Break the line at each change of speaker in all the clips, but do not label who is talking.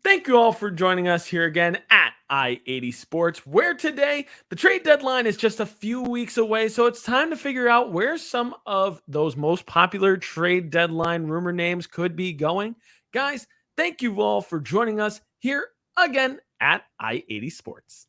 Thank you all for joining us here again at I-80 Sports, where today the trade deadline is just a few weeks away. So it's time to figure out where some of those most popular trade deadline rumor names could be going. Guys, thank you all for joining us here again at I-80 Sports.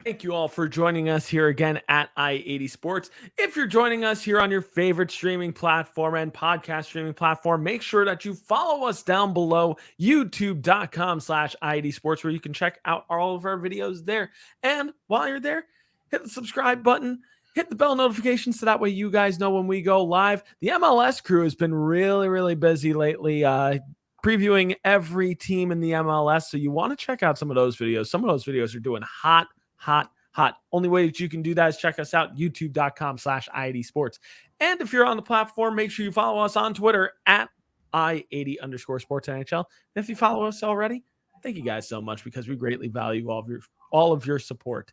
Thank you all for joining us here again at I-80 Sports. If you're joining us here on your favorite streaming platform and podcast streaming platform, make sure that you follow us down below, youtube.com/I-80 Sports, where you can check out all of our videos there. And while you're there, hit the subscribe button, hit the bell notifications so that way you guys know when we go live. The MLS crew has been really busy lately, previewing every team in the MLS. So you want to check out some of those videos. Some of those videos are doing hot. Only way that you can do that is check us out, youtube.com/I80 Sports. And if you're on the platform, make sure you follow us on Twitter at I80_sports NHL. And if you follow us already, thank you guys so much because we greatly value all of your support.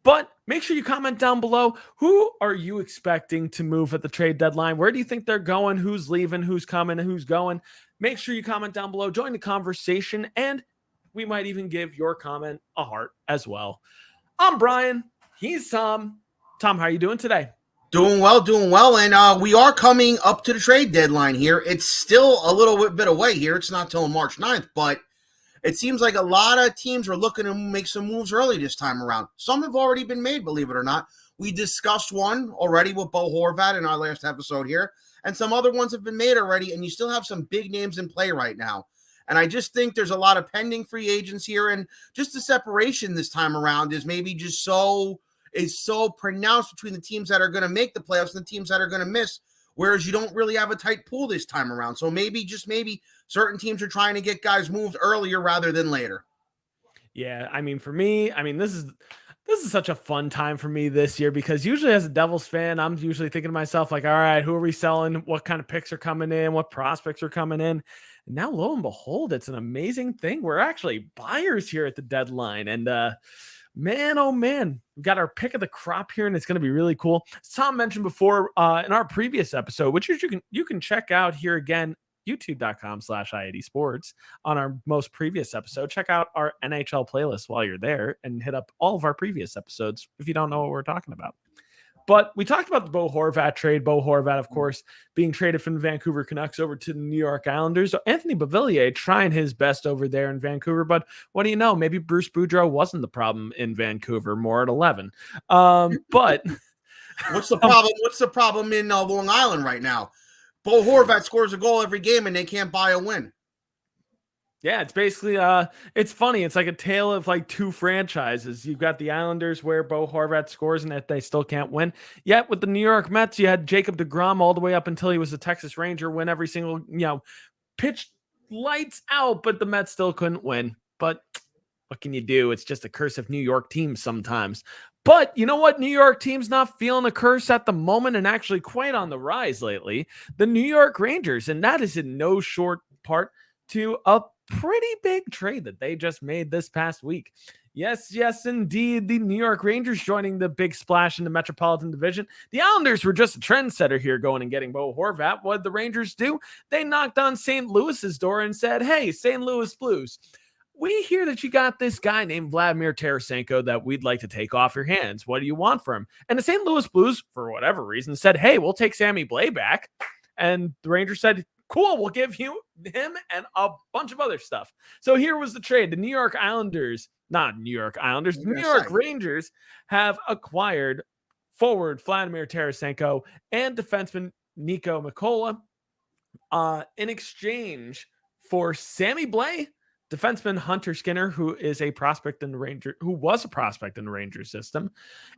But make sure you comment down below. Who are you expecting to move at the trade deadline? Where do you think they're going? Who's leaving? Who's coming? Who's going? Make sure you comment down below. Join the conversation. And we might even give your comment a heart as well. I'm Brian. He's Tom. Tom, how are you doing today?
Doing well. And we are coming up to the trade deadline here. It's still a little bit away here. It's not till March 9th, but it seems like a lot of teams are looking to make some moves early this time around. Some have already been made, believe it or not. We discussed one already with Bo Horvat in our last episode here, and some other ones have been made already, and you still have some big names in play right now. And I just think there's a lot of pending free agents here, and just the separation this time around is maybe just so pronounced between the teams that are going to make the playoffs and the teams that are going to miss, whereas you don't really have a tight pool this time around. So maybe certain teams are trying to get guys moved earlier rather than later.
Yeah, I mean, for me, this is such a fun time for me this year because usually as a Devils fan, I'm usually thinking to myself like, all right, who are we selling? What kind of picks are coming in? What prospects are coming in? And now, lo and behold, it's an amazing thing. We're actually buyers here at the deadline. And man, oh man, we got our pick of the crop here, and it's going to be really cool. As Tom mentioned before in our previous episode, which you can check out here again, youtube.com/I80 Sports on our most previous episode. Check out our NHL playlist while you're there and hit up all of our previous episodes if you don't know what we're talking about. But we talked about the Bo Horvat trade. Bo Horvat, of course, being traded from the Vancouver Canucks over to the New York Islanders. So Anthony Beauvillier trying his best over there in Vancouver. But what do you know? Maybe Bruce Boudreau wasn't the problem in Vancouver, more at 11. But
what's the problem? What's the problem in Long Island right now? Bo Horvat scores a goal every game and they can't buy a win.
Yeah, it's basically it's funny. It's like a tale of like two franchises. You've got the Islanders where Bo Horvat scores and that they still can't win. Yet with the New York Mets, you had Jacob deGrom all the way up until he was a Texas Ranger, win every single, pitch lights out, but the Mets still couldn't win. But what can you do? It's just a curse of New York teams sometimes. But you know what? New York team's not feeling a curse at the moment and actually quite on the rise lately. The New York Rangers, and that is in no short part to a pretty big trade that they just made this past week. Yes, indeed. The New York Rangers joining the big splash in the Metropolitan Division. The Islanders were just a trendsetter here going and getting Bo Horvat. What did the Rangers do? They knocked on St. Louis's door and said, hey, St. Louis Blues, we hear that you got this guy named Vladimir Tarasenko that we'd like to take off your hands. What do you want from him? And the St. Louis Blues, for whatever reason, said, hey, we'll take Sammy Blais back. And the Rangers said, cool, we'll give you him and a bunch of other stuff. So here was the trade. The New York Rangers have acquired forward Vladimir Tarasenko and defenseman Nico Mikola in exchange for Sammy Blais, defenseman Hunter Skinner, who was a prospect in the Rangers system,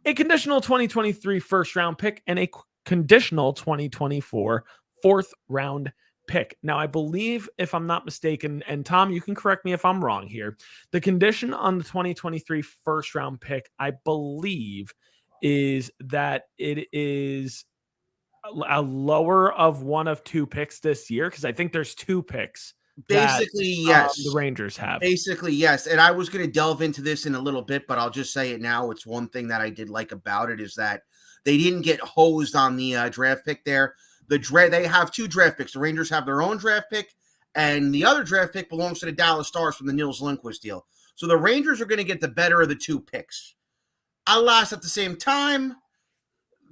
a conditional 2023 first round pick, and a conditional 2024 fourth round pick. Now, I believe, if I'm not mistaken, and Tom, you can correct me if I'm wrong here, the condition on the 2023 first round pick, I believe, is that it is a lower of one of two picks this year, because I think there's two picks that
Basically,
the
yes.
Rangers have.
Basically, yes. And I was going to delve into this in a little bit, but I'll just say it now. It's one thing that I did like about it is that they didn't get hosed on the draft pick there. They have two draft picks. The Rangers have their own draft pick, and the other draft pick belongs to the Dallas Stars from the Nils Lundqvist deal. So the Rangers are going to get the better of the two picks. Alas, at the same time,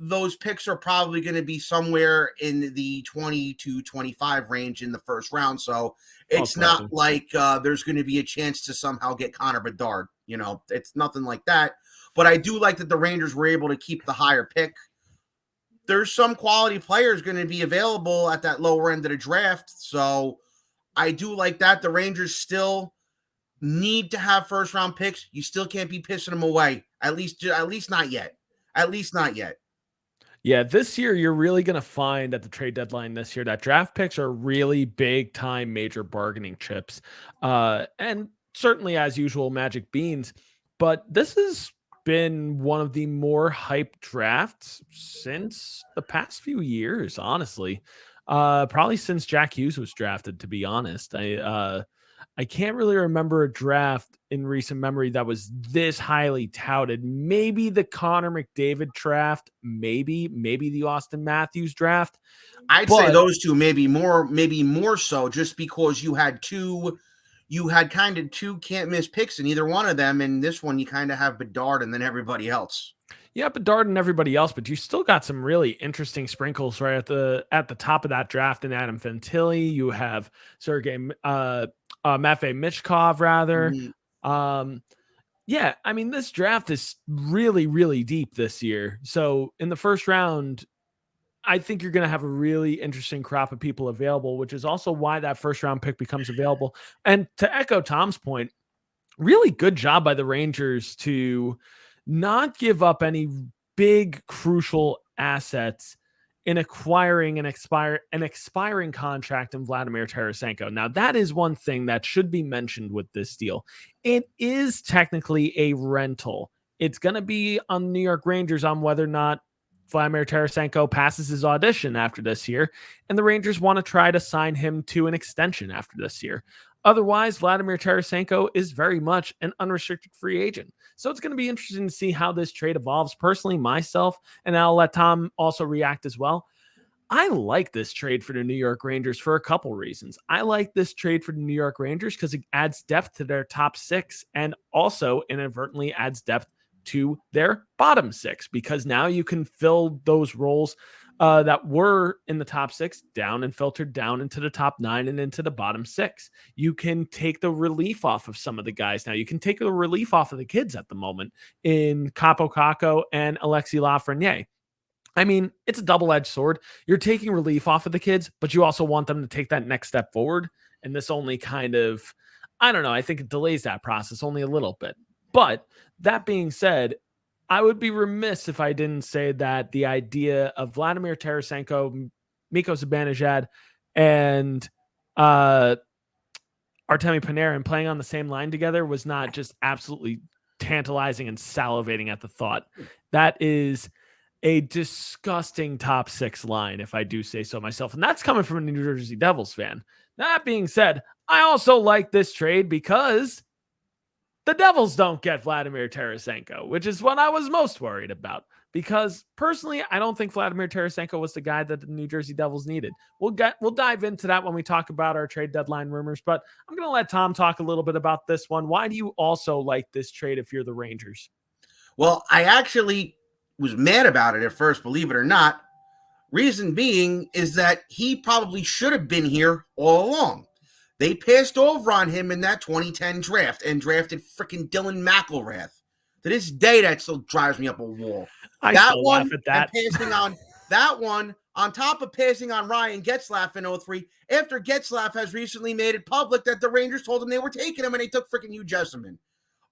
those picks are probably going to be somewhere in the 20 to 25 range in the first round. So it's not like there's going to be a chance to somehow get Connor Bedard. It's nothing like that. But I do like that the Rangers were able to keep the higher pick. There's some quality players going to be available at that lower end of the draft. So I do like that. The Rangers still need to have first round picks. You still can't be pissing them away. At least not yet. At least not yet.
Yeah, this year you're really going to find at the trade deadline this year that draft picks are really big time major bargaining chips. And certainly, as usual, magic beans. But this has been one of the more hyped drafts since the past few years, honestly. Probably since Jack Hughes was drafted, to be honest. I can't really remember a draft in recent memory that was this highly touted. Maybe the Connor McDavid draft, maybe the Austin Matthews draft.
I'd say those two, maybe more so, just because you had kind of two can't miss picks in either one of them. And this one, you kind of have Bedard and then everybody else.
Yeah, Bedard and everybody else, but you still got some really interesting sprinkles right at the top of that draft in Adam Fantilli. You have Sergei Matvei Michkov, rather.
Mm-hmm.
Yeah, I mean, this draft is really, really deep this year. So in the first round, I think you're going to have a really interesting crop of people available, which is also why that first round pick becomes available. And to echo Tom's point, really good job by the Rangers to not give up any big crucial assets in acquiring an expiring contract in Vladimir Tarasenko. Now, that is one thing that should be mentioned with this deal. It is technically a rental. It's going to be on the New York Rangers on whether or not Vladimir Tarasenko passes his audition after this year, and the Rangers want to try to sign him to an extension after this year. Otherwise, Vladimir Tarasenko is very much an unrestricted free agent. So it's going to be interesting to see how this trade evolves. Personally, myself, and I'll let Tom also react as well, I like this trade for the New York Rangers for a couple reasons. I like this trade for the New York Rangers because it adds depth to their top six and also inadvertently adds depth to their bottom six, because now you can fill those roles that were in the top six down and filtered down into the top nine and into the bottom six. You can take the relief off of some of the guys now. You can take the relief off of the kids at the moment in Capo Caco and Alexis Lafreniere. I mean, it's a double-edged sword. You're taking relief off of the kids, but you also want them to take that next step forward. And this only kind of, I don't know, I think it delays that process only a little bit. But that being said, I would be remiss if I didn't say that the idea of Vladimir Tarasenko, Mikko Zibanejad, and Artemi Panarin playing on the same line together was not just absolutely tantalizing and salivating at the thought. That is a disgusting top six line, if I do say so myself. And that's coming from a New Jersey Devils fan. That being said, I also like this trade because the Devils don't get Vladimir Tarasenko, which is what I was most worried about. Because personally, I don't think Vladimir Tarasenko was the guy that the New Jersey Devils needed. We'll dive into that when we talk about our trade deadline rumors, but I'm going to let Tom talk a little bit about this one. Why do you also like this trade if you're the Rangers?
Well, I actually was mad about it at first, believe it or not. Reason being is that he probably should have been here all along. They passed over on him in that 2010 draft and drafted freaking Dylan McIlrath. To this day, that still drives me up a wall.
I still laugh at that.
And passing on that one, on top of passing on Ryan Getzlaf in 03, after Getzlaf has recently made it public that the Rangers told him they were taking him and they took freaking Hugh Jesserman.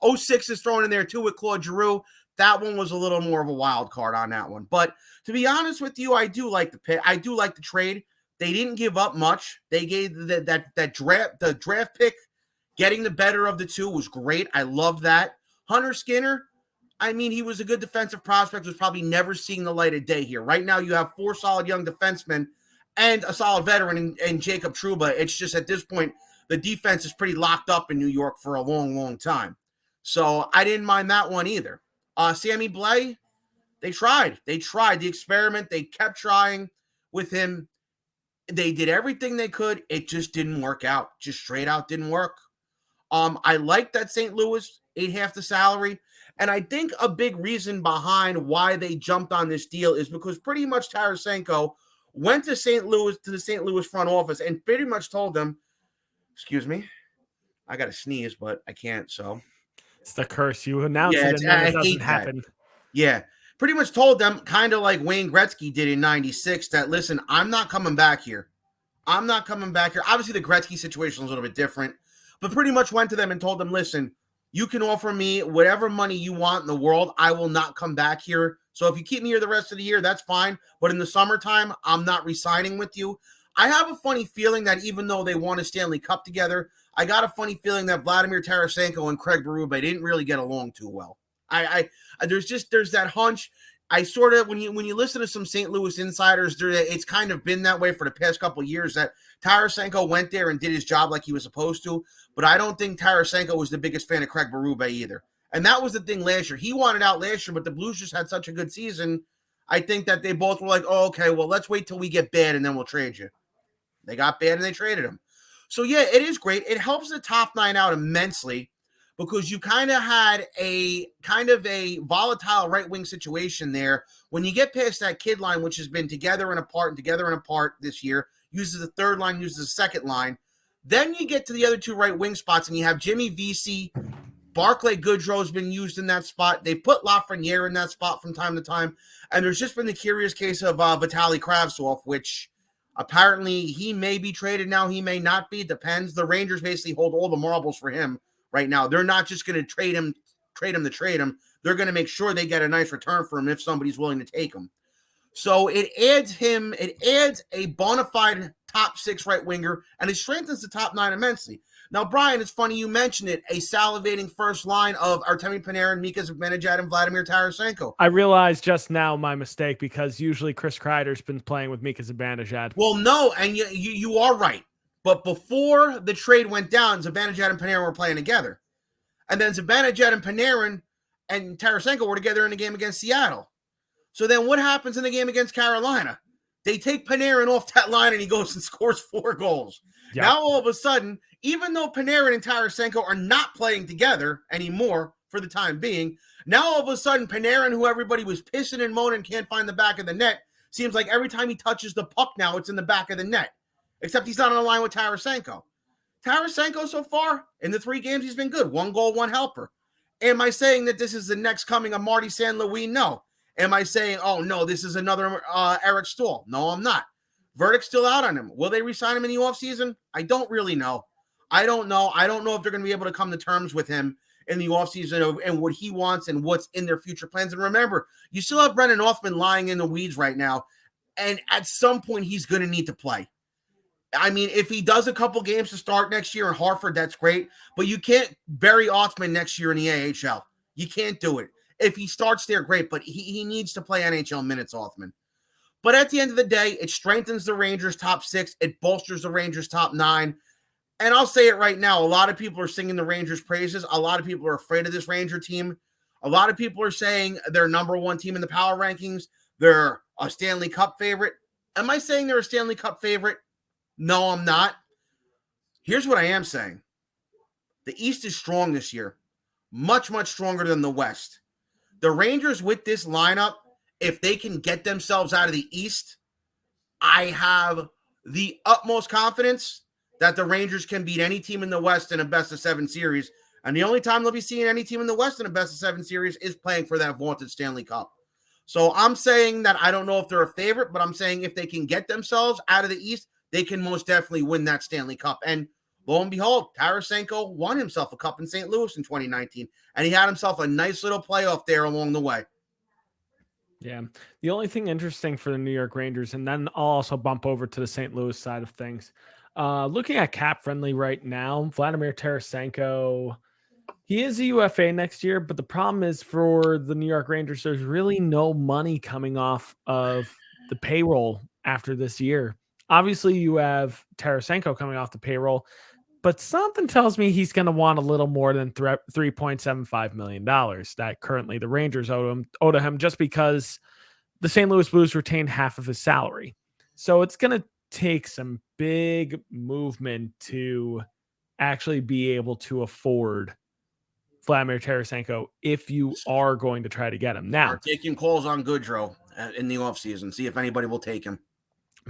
06 is thrown in there too with Claude Giroux. That one was a little more of a wild card on that one. But to be honest with you, I do like the pick. I do like the trade. They didn't give up much. They gave the draft pick getting the better of the two was great. I love that. Hunter Skinner, I mean, he was a good defensive prospect, was probably never seeing the light of day here. Right now, you have 4 solid young defensemen and a solid veteran in Jacob Trouba. It's just at this point, the defense is pretty locked up in New York for a long, long time. So I didn't mind that one either. Sammy Blais, they tried. They tried the experiment. They kept trying with him. They did everything they could. It just didn't work out. Just straight out didn't work. I like that St. Louis ate half the salary. And I think a big reason behind why they jumped on this deal is because pretty much Tarasenko went to the St. Louis front office and pretty much told them, excuse me, I got to sneeze, but I can't. So
it's the curse. You announce it and then it doesn't happen.
Yeah. Pretty much told them, kind of like Wayne Gretzky did in 96, that, listen, I'm not coming back here. I'm not coming back here. Obviously, the Gretzky situation is a little bit different, but pretty much went to them and told them, listen, you can offer me whatever money you want in the world. I will not come back here. So if you keep me here the rest of the year, that's fine. But in the summertime, I'm not re-signing with you. I have a funny feeling that even though they won a Stanley Cup together, I got a funny feeling that Vladimir Tarasenko and Craig Berube didn't really get along too well. There's that hunch. I sort of, when you listen to some St. Louis insiders, it's kind of been that way for the past couple of years, that Tarasenko went there and did his job like he was supposed to. But I don't think Tarasenko was the biggest fan of Craig Berube either. And that was the thing last year. He wanted out last year, but the Blues just had such a good season. I think that they both were like, oh, okay, well, let's wait till we get bad and then we'll trade you. They got bad and they traded him. So, yeah, it is great. It helps the top 9 out immensely because you kind of had a volatile right-wing situation there. When you get past that kid line, which has been together and apart this year, uses the third line, uses the second line, then you get to the other 2 right-wing spots, and you have Jimmy Vesey. Barclay Goodrow's been used in that spot. They put Lafreniere in that spot from time to time. And there's just been the curious case of Vitaly Kravtsov, which apparently he may be traded now. He may not be. It depends. The Rangers basically hold all the marbles for him right now. They're not just going to trade him to trade him. They're going to make sure they get a nice return for him if somebody's willing to take him. So it adds a bona fide top 6 right winger, and it strengthens the top 9 immensely. Now, Brian, it's funny you mentioned it, a salivating first line of Artemi Panarin, Mika Zibanejad, and Vladimir Tarasenko.
I realized just now my mistake because usually Chris Kreider's been playing with Mika Zibanejad.
Well, no, and you are right. But before the trade went down, Zibanejad and Panarin were playing together. And then Zibanejad and Panarin and Tarasenko were together in the game against Seattle. So then what happens in the game against Carolina? They take Panarin off that line and he goes and scores 4 goals. Yep. Now all of a sudden, even though Panarin and Tarasenko are not playing together anymore for the time being, now all of a sudden Panarin, who everybody was pissing and moaning can't find the back of the net, seems like every time he touches the puck now, it's in the back of the net. Except he's not on the line with Tarasenko. Tarasenko so far, in the 3 games, he's been good. 1 goal, 1 helper. Am I saying that this is the next coming of Marty St. Louis? No. Am I saying, oh, no, this is another Eric Staal? No, I'm not. Verdict's still out on him. Will they re-sign him in the offseason? I don't really know. I don't know if they're going to be able to come to terms with him in the offseason and what he wants and what's in their future plans. And remember, you still have Brennan Othmann lying in the weeds right now, and at some point he's going to need to play. I mean, if he does a couple games to start next year in Hartford, that's great, but you can't bury Othmann next year in the AHL. You can't do it. If he starts there, great, but he needs to play NHL minutes, Othmann. But at the end of the day, it strengthens the Rangers' top 6. It bolsters the Rangers' top 9. And I'll say it right now, a lot of people are singing the Rangers' praises. A lot of people are afraid of this Ranger team. A lot of people are saying they're number 1 team in the power rankings. They're a Stanley Cup favorite. Am I saying they're a Stanley Cup favorite? No, I'm not. Here's what I am saying. The East is strong this year. Much, much stronger than the West. The Rangers with this lineup, if they can get themselves out of the East, I have the utmost confidence that the Rangers can beat any team in the West in a best-of-7 series. And the only time they'll be seeing any team in the West in a best-of-7 series is playing for that vaunted Stanley Cup. So I'm saying that I don't know if they're a favorite, but I'm saying if they can get themselves out of the East, they can most definitely win that Stanley Cup. And lo and behold, Tarasenko won himself a cup in St. Louis in 2019, and he had himself a nice little playoff there along the way.
Yeah. The only thing interesting for the New York Rangers, and then I'll also bump over to the St. Louis side of things. Looking at cap friendly right now, Vladimir Tarasenko, he is a UFA next year, but the problem is for the New York Rangers, there's really no money coming off of the payroll after this year. Obviously, you have Tarasenko coming off the payroll, but something tells me he's going to want a little more than $3.75 million that currently the Rangers owe to him just because the St. Louis Blues retained half of his salary. So it's going to take some big movement to actually be able to afford Vladimir Tarasenko if you are going to try to get him. Now,
Start taking calls on Goodrow in the offseason. See if anybody will take him.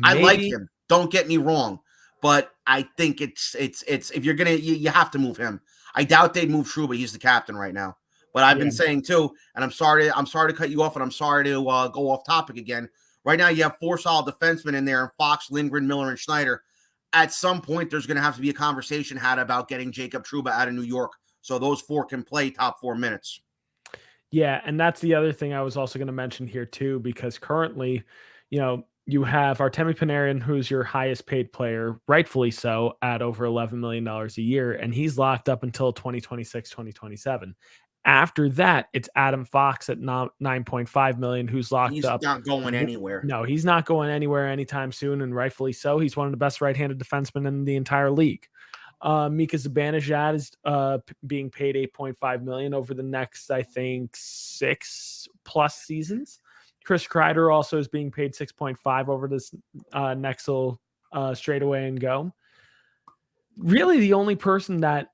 I like
maybe,
him. Don't get me wrong, but I think it's if you're gonna you have to move him. I doubt they'd move Trouba. He's the captain right now. But I've
yeah,
been saying too, and I'm sorry to cut you off, and I'm sorry to go off topic again. Right now, you have 4 solid defensemen in there: Fox, Lindgren, Miller, and Schneider. At some point, there's going to have to be a conversation had about getting Jacob Trouba out of New York, so those 4 can play top 4 minutes.
yeah, and that's the other thing I was also going to mention here too, because currently, you have Artemi Panarin, who's your highest paid player, rightfully so, at over $11 million a year, and he's locked up until 2026, 2027. After that, it's Adam Fox at 9.5 million, who's locked
He's
up.
not going anywhere.
No, he's not going anywhere anytime soon, and rightfully so. He's one of the best right-handed defensemen in the entire league. Mika Zibanejad is being paid 8.5 million over the next, I think, 6+ seasons. Chris Kreider also is being paid 6.5 over this next little straightaway and go. Really, the only person that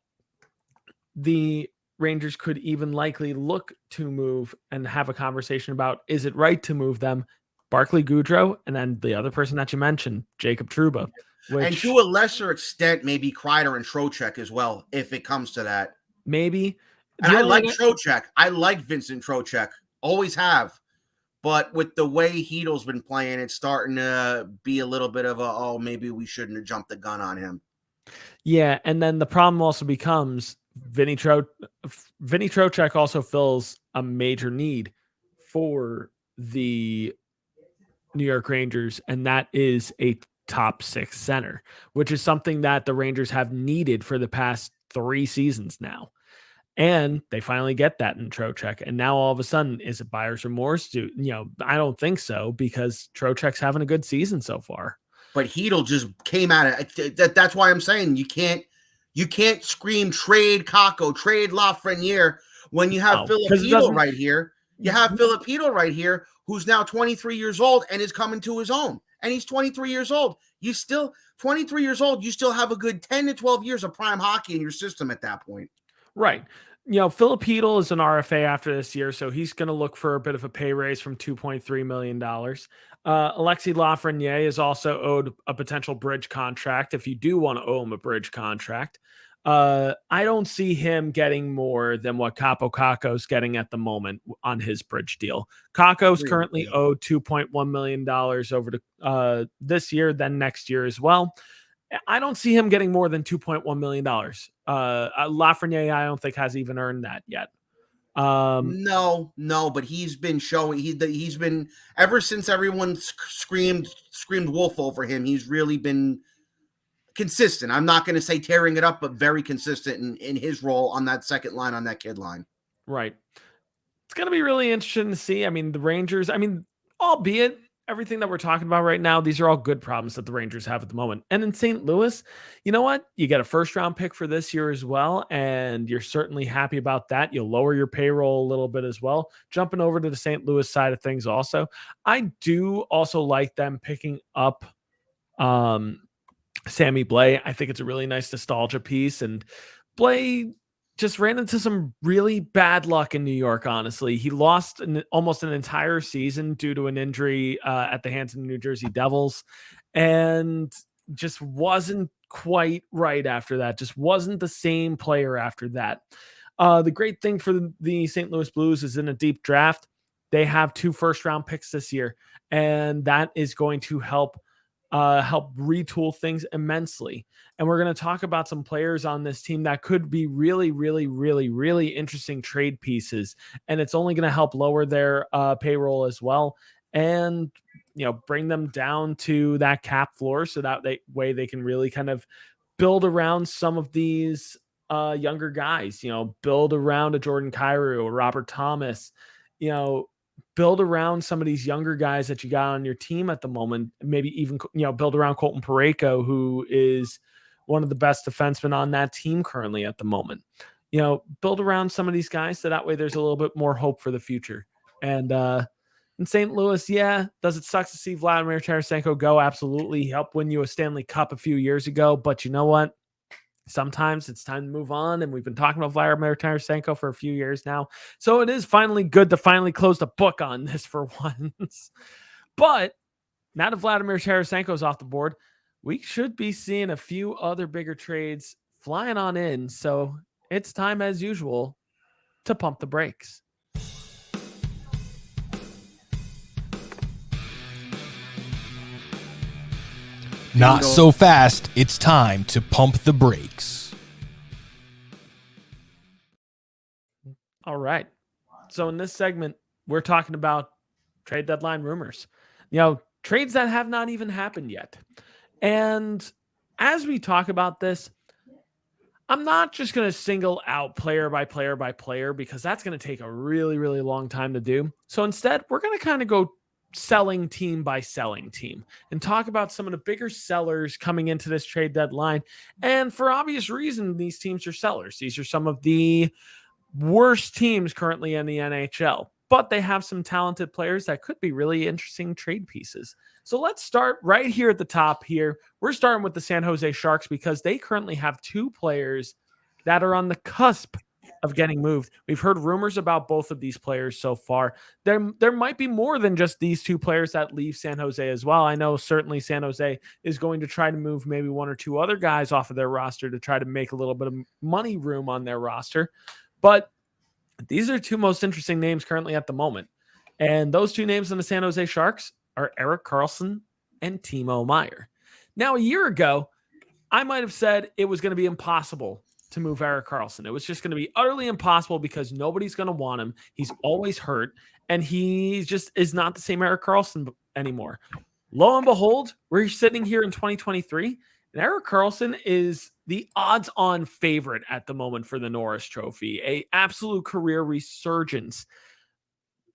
the Rangers could even likely look to move and have a conversation about, is it right to move them? Barclay Goodrow, and then the other person that you mentioned, Jacob Trouba.
And
Which
to a lesser extent, maybe Kreider and Trocheck as well, if it comes to that.
maybe
And
the
I
only
like Trocheck. I like Vincent Trocheck. Always have. But with the way Heedle's been playing, it's starting to be a little bit of maybe we shouldn't have jumped the gun on him.
Yeah, and then the problem also becomes Vinny Trocheck also fills a major need for the New York Rangers, and that is a top 6 center, which is something that the Rangers have needed for the past 3 seasons now. And they finally get that in Trocheck. And now all of a sudden, is it buyer's remorse? I don't think so, because Trocheck's having a good season so far.
But Heedle just came at it. That's why I'm saying you can't scream trade Kako, trade Lafreniere when you have Philip Heedle right here. You have Philip Heedle right here, who's now 23 years old and is coming to his own. And he's 23 years old. 23 years old, you still have a good 10 to 12 years of prime hockey in your system at that point.
Right. Philip Heedle is an RFA after this year, so he's going to look for a bit of a pay raise from $2.3 million. Alexis Lafreniere is also owed a potential bridge contract if you do want to owe him a bridge contract. I don't see him getting more than what Capo Caco's getting at the moment on his bridge deal. Caco's currently owed $2.1 million over to this year, then next year as well. I don't see him getting more than $2.1 million. Lafreniere, I don't think has even earned that yet.
No, but he's been showing he's been ever since everyone screamed wolf over him. He's really been consistent. I'm not going to say tearing it up, but very consistent in his role on that second line, on that kid line.
Right. It's going to be really interesting to see. I mean, the Rangers, albeit everything that we're talking about right now, these are all good problems that the Rangers have at the moment. And in St. Louis, you know what? You get a first-round pick for this year as well, and you're certainly happy about that. You'll lower your payroll a little bit as well. Jumping over to the St. Louis side of things also, I do also like them picking up Sammy Blais. I think it's a really nice nostalgia piece, and Blais just ran into some really bad luck in New York, honestly. He lost almost an entire season due to an injury at the hands of the New Jersey Devils, and just wasn't quite right after that. Just wasn't the same player after that. The great thing for the St. Louis Blues is in a deep draft, they have 2 first-round picks this year, and that is going to help help retool things immensely. And we're going to talk about some players on this team that could be really, really, really, really interesting trade pieces. And it's only going to help lower their payroll as well. And, bring them down to that cap floor so that way they can really kind of build around some of these younger guys, build around a Jordan Kyrou or Robert Thomas, you know, build around some of these younger guys that you got on your team at the moment. Maybe even, build around Colton Parayko, who is one of the best defensemen on that team currently at the moment. Build around some of these guys so that way there's a little bit more hope for the future. And in St. Louis, yeah, does it suck to see Vladimir Tarasenko go? Absolutely. He helped win you a Stanley Cup a few years ago, but you know what? Sometimes it's time to move on, and we've been talking about Vladimir Tarasenko for a few years now. So it is finally good to finally close the book on this for once. But now that Vladimir Tarasenko is off the board, we should be seeing a few other bigger trades flying on in. So it's time, as usual, to pump the brakes.
Not so fast. It's time to pump the brakes.
All right. So in this segment, we're talking about trade deadline rumors. Trades that have not even happened yet. And as we talk about this, I'm not just going to single out player by player by player because that's going to take a really, really long time to do. So instead, we're going to kind of go selling team by selling team and talk about some of the bigger sellers coming into this trade deadline. And for obvious reason, these teams are sellers. These are some of the worst teams currently in the NHL, but they have some talented players that could be really interesting trade pieces. So let's start right here at the top here. We're starting with the San Jose Sharks because they currently have two players that are on the cusp of getting moved. We've heard rumors about both of these players so far. There might be more than just these two players that leave San Jose as well. I know certainly San Jose is going to try to move maybe one or two other guys off of their roster to try to make a little bit of money room on their roster. But these are two most interesting names currently at the moment. And those two names in the San Jose Sharks are Erik Karlsson and Timo Meier. Now, a year ago, I might have said it was going to be impossible to move Erik Karlsson. It was just going to be utterly impossible because nobody's going to want him. He's always hurt, and he just is not the same Erik Karlsson anymore. Lo and behold, we're sitting here in 2023, and Erik Karlsson is the odds-on favorite at the moment for the Norris Trophy, a absolute career resurgence.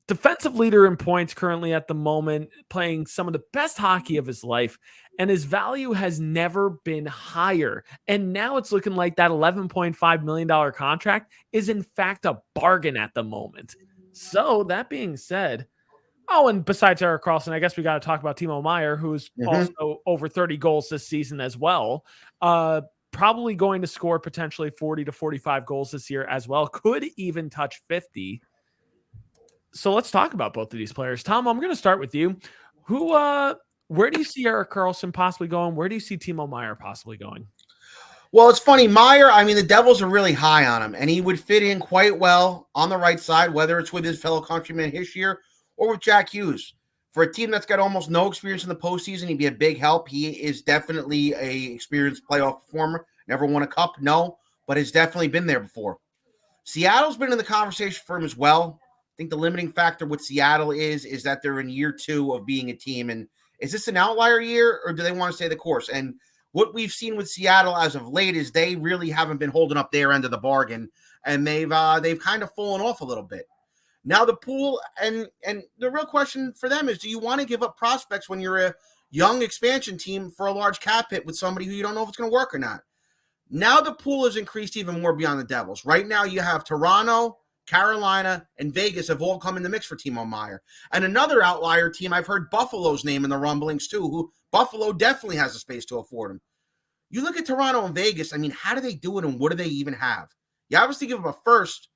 Defensive leader in points currently at the moment, playing some of the best hockey of his life, and his value has never been higher. And now it's looking like that $11.5 million contract is in fact a bargain at the moment. So that being said, and besides Erik Karlsson, I guess we got to talk about Timo Meier, who's also over 30 goals this season as well. Probably going to score potentially 40 to 45 goals this year as well. Could even touch 50. So let's talk about both of these players. Tom, I'm going to start with you. Where do you see Erik Karlsson possibly going? Where do you see Timo Meier possibly going?
Well, it's funny. Meier, the Devils are really high on him, and he would fit in quite well on the right side, whether it's with his fellow countryman Hischier or with Jack Hughes. For a team that's got almost no experience in the postseason, he'd be a big help. He is definitely a experienced playoff performer. Never won a cup, no, but has definitely been there before. Seattle's been in the conversation for him as well. I think the limiting factor with Seattle is that they're in year 2 of being a team. And is this an outlier year, or do they want to stay the course? And what we've seen with Seattle as of late is they really haven't been holding up their end of the bargain, and they've kind of fallen off a little bit. Now the pool and the real question for them is, do you want to give up prospects when you're a young expansion team for a large cap hit with somebody who you don't know if it's going to work or not? Now the pool has increased even more beyond the Devils. Right now you have Toronto, Carolina, and Vegas have all come in the mix for Timo Meier. And another outlier team, I've heard Buffalo's name in the rumblings too, who Buffalo definitely has the space to afford him. You look at Toronto and Vegas, how do they do it and what do they even have? You obviously give them a first,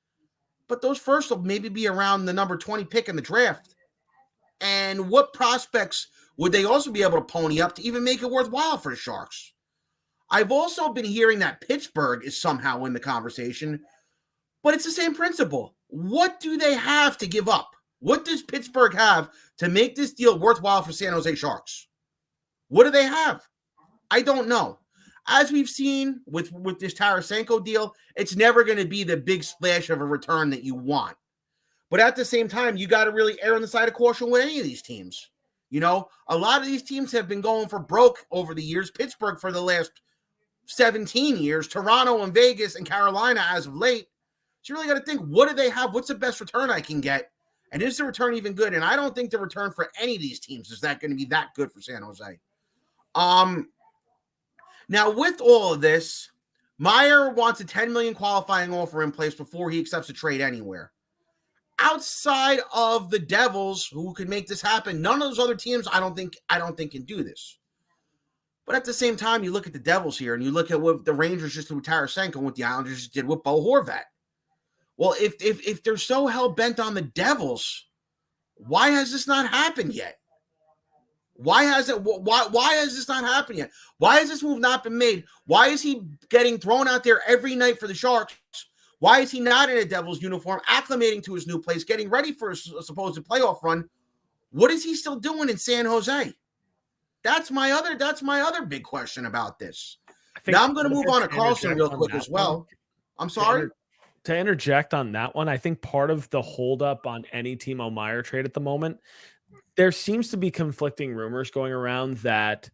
but those firsts will maybe be around the number 20 pick in the draft. And what prospects would they also be able to pony up to even make it worthwhile for the Sharks? I've also been hearing that Pittsburgh is somehow in the conversation, but it's the same principle. What do they have to give up? What does Pittsburgh have to make this deal worthwhile for San Jose Sharks? What do they have? I don't know. As we've seen with this Tarasenko deal, it's never going to be the big splash of a return that you want. But at the same time, you got to really err on the side of caution with any of these teams. You know, a lot of these teams have been going for broke over the years. Pittsburgh for the last 17 years, Toronto and Vegas and Carolina as of late. So you really got to think, what do they have? What's the best return I can get? And is the return even good? And I don't think the return for any of these teams is that going to be that good for San Jose. Now, with all of this, Meyer wants a $10 million qualifying offer in place before he accepts a trade anywhere. Outside of the Devils, who could make this happen, none of those other teams, I don't think can do this. But at the same time, you look at the Devils here, and you look at what the Rangers just did with Tarasenko, and what the Islanders just did with Bo Horvat. Well, if they're so hell bent on the Devils, why has this not happened yet? Why has this not happened yet? Why has this move not been made? Why is he getting thrown out there every night for the Sharks? Why is he not in a Devils uniform, acclimating to his new place, getting ready for a supposed playoff run? What is he still doing in San Jose? That's my other big question about this. Now I'm going to move on to Carlson real quick as well. I'm sorry.
To interject on that one, I think part of the holdup on any Timo Meier trade at the moment, there seems to be conflicting rumors going around that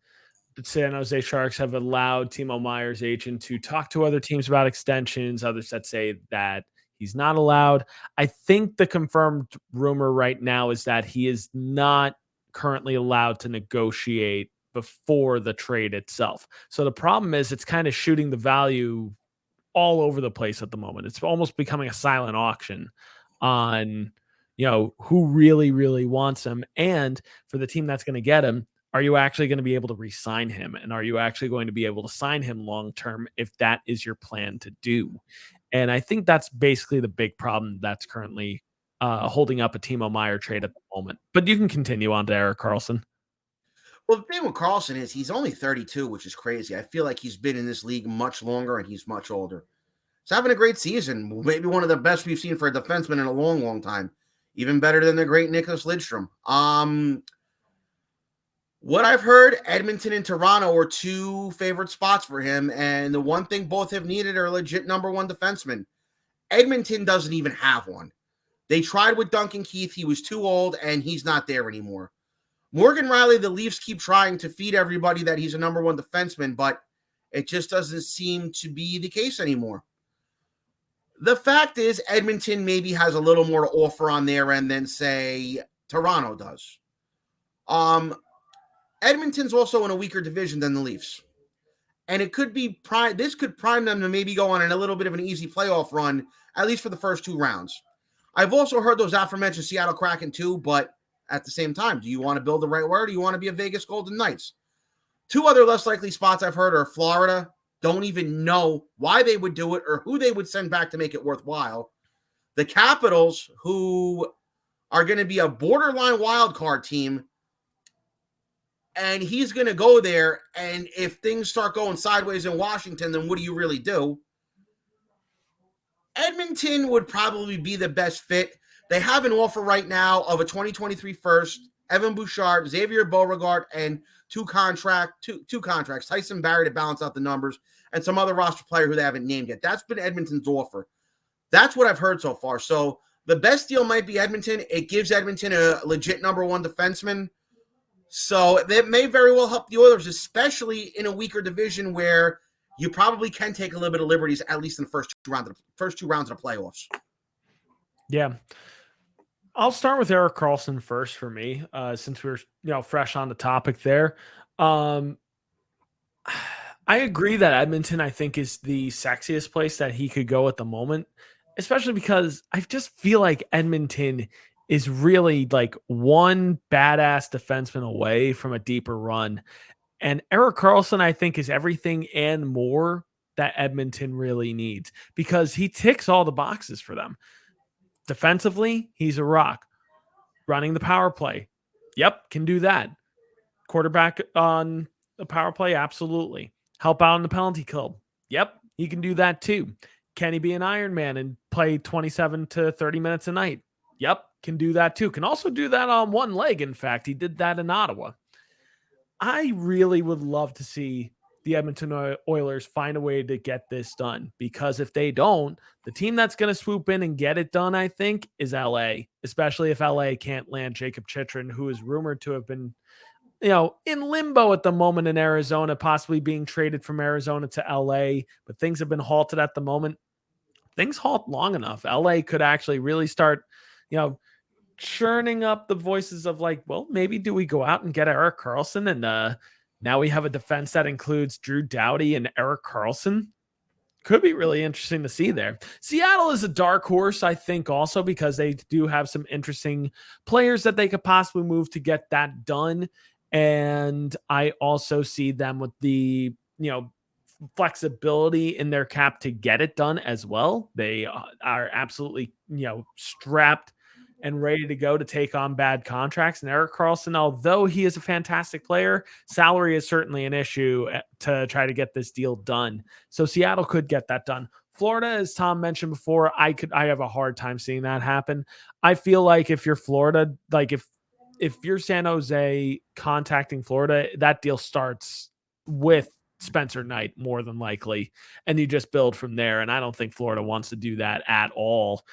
the San Jose Sharks have allowed Timo Meier's agent to talk to other teams about extensions, others that say that he's not allowed. I think the confirmed rumor right now is that he is not currently allowed to negotiate before the trade itself. So the problem is it's kind of shooting the value all over the place at the moment. It's almost becoming a silent auction on, who really, really wants him. And for the team that's going to get him, are you actually going to be able to re-sign him? And are you actually going to be able to sign him long-term if that is your plan to do? And I think that's basically the big problem that's currently holding up a Timo Meier trade at the moment. But you can continue on to Erik Karlsson.
Well, the thing with Karlsson is he's only 32, which is crazy. I feel like he's been in this league much longer and he's much older. He's having a great season. Maybe one of the best we've seen for a defenseman in a long, long time. Even better than the great Nicklas Lidstrom. What I've heard, Edmonton and Toronto are two favorite spots for him. And the one thing both have needed are legit number one defensemen. Edmonton doesn't even have one. They tried with Duncan Keith. He was too old, and he's not there anymore. Morgan Riley, the Leafs keep trying to feed everybody that he's a number one defenseman, but it just doesn't seem to be the case anymore. The fact is, Edmonton maybe has a little more to offer on their end than, say, Toronto does. Edmonton's also in a weaker division than the Leafs. And it could be this could prime them to maybe go on a little bit of an easy playoff run, at least for the first two rounds. I've also heard those aforementioned Seattle Kraken too, but at the same time, do you want to build the right way, or do you want to be a Vegas Golden Knights? Two other less likely spots I've heard are Florida. Don't even know why they would do it or who they would send back to make it worthwhile. The Capitals, who are going to be a borderline wild card team, and he's going to go there, and if things start going sideways in Washington, then what do you really do? Edmonton would probably be the best fit. They have an offer right now of a 2023 first, Evan Bouchard, Xavier Beauregard, and two contracts, Tyson Barrie to balance out the numbers, and some other roster player who they haven't named yet. That's been Edmonton's offer. That's what I've heard so far. So the best deal might be Edmonton. It gives Edmonton a legit number one defenseman. So that may very well help the Oilers, especially in a weaker division where you probably can take a little bit of liberties, at least in the first two rounds of the playoffs.
Yeah. I'll start with Erik Karlsson first for me, since we're fresh on the topic there. I agree that Edmonton, I think, is the sexiest place that he could go at the moment, especially because I just feel like Edmonton is really like one badass defenseman away from a deeper run. And Erik Karlsson, I think, is everything and more that Edmonton really needs because he ticks all the boxes for them. Defensively, he's a rock. Running the power play. Yep, can do that. Quarterback on the power play, absolutely. Help out on the penalty kill. Yep, he can do that too. Can he be an Iron Man and play 27 to 30 minutes a night? Yep, can do that too. Can also do that on one leg, in fact. He did that in Ottawa. I really would love to see the Edmonton Oilers find a way to get this done, because if they don't, the team that's going to swoop in and get it done, I think, is LA, especially if LA can't land Jacob Chitrin, who is rumored to have been, in limbo at the moment in Arizona, possibly being traded from Arizona to LA, but things have been halted at the moment. Things halt long enough, LA could actually really start, you know, churning up the voices of like, well, maybe do we go out and get Erik Karlsson? And now we have a defense that includes Drew Doughty and Erik Karlsson. Could be really interesting to see there. Seattle is a dark horse, I think, also because they do have some interesting players that they could possibly move to get that done. And I also see them with the, flexibility in their cap to get it done as well. They are absolutely, strapped and ready to go to take on bad contracts. And Erik Karlsson, although he is a fantastic player, salary is certainly an issue to try to get this deal done. So Seattle could get that done. Florida, as Tom mentioned before, I have a hard time seeing that happen. I feel like if you're Florida, like if you're San Jose contacting Florida, that deal starts with Spencer Knight more than likely, and you just build from there. And I don't think Florida wants to do that at all.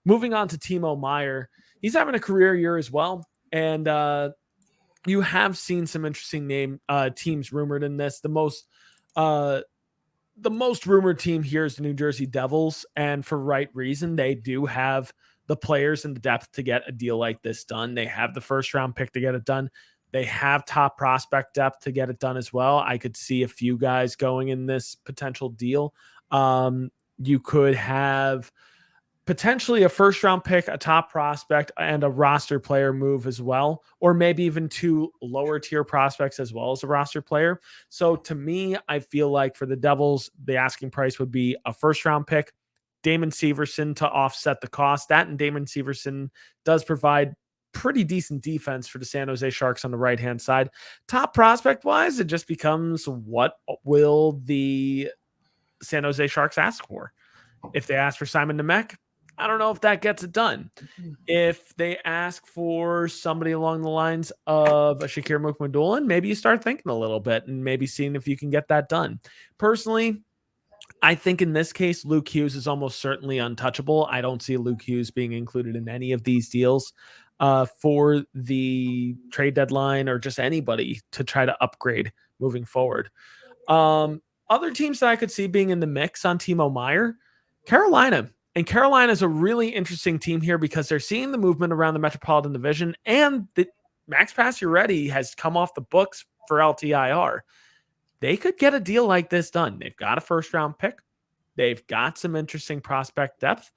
Moving on to Timo Meier, he's having a career year as well, and you have seen some interesting teams rumored in this. The most rumored team here is the New Jersey Devils, and for right reason. They do have the players and the depth to get a deal like this done. They have the first round pick to get it done. They have top prospect depth to get it done as well. I could see a few guys going in this potential deal. You could have potentially a first round pick, a top prospect, and a roster player move as well, or maybe even two lower tier prospects as well as a roster player. So to me, I feel like for the Devils, the asking price would be a first round pick, Damon Severson to offset the cost. That, and Damon Severson does provide pretty decent defense for the San Jose Sharks on the right-hand side. Top prospect-wise, it just becomes, what will the San Jose Sharks ask for? If they ask for Simon Nemec, I don't know if that gets it done. If they ask for somebody along the lines of a Shakir Mukhamadullin, maybe you start thinking a little bit and maybe seeing if you can get that done. Personally, I think in this case, Luke Hughes is almost certainly untouchable. I don't see Luke Hughes being included in any of these deals for the trade deadline, or just anybody to try to upgrade moving forward. Other teams that I could see being in the mix on Timo Meier, Carolina. And Carolina is a really interesting team here because they're seeing the movement around the Metropolitan Division, and Max Pacioretty has come off the books for LTIR. They could get a deal like this done. They've got a first round pick. They've got some interesting prospect depth,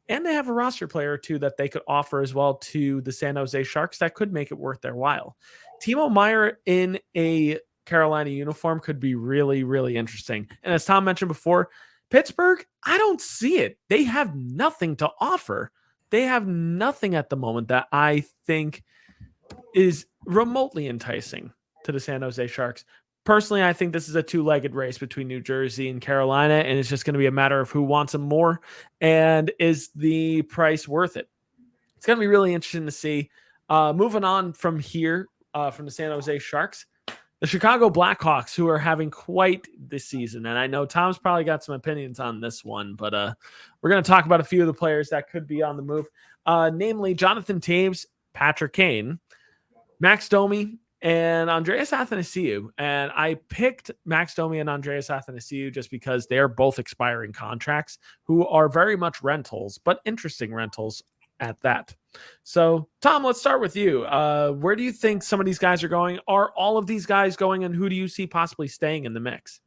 and they have a roster player or two that they could offer as well to the San Jose Sharks that could make it worth their while. Timo Meier in a Carolina uniform could be really, really interesting. And as Tom mentioned before, Pittsburgh, I don't see it. They have nothing to offer. They have nothing at the moment that I think is remotely enticing to the San Jose Sharks. Personally, I think this is a two-legged race between New Jersey and Carolina, and it's just going to be a matter of who wants them more and is the price worth it. It's going to be really interesting to see. Moving on from here, from the San Jose Sharks, the Chicago Blackhawks, who are having quite the season. And I know Tom's probably got some opinions on this one, but we're going to talk about a few of the players that could be on the move, namely Jonathan Toews, Patrick Kane, Max Domi, and Andreas Athanasiou. And I picked Max Domi and Andreas Athanasiou just because they're both expiring contracts who are very much rentals, but interesting rentals at that. So, Tom, let's start with you. Where do you think some of these guys are going? Are all of these guys going, and who do you see possibly staying in the mix?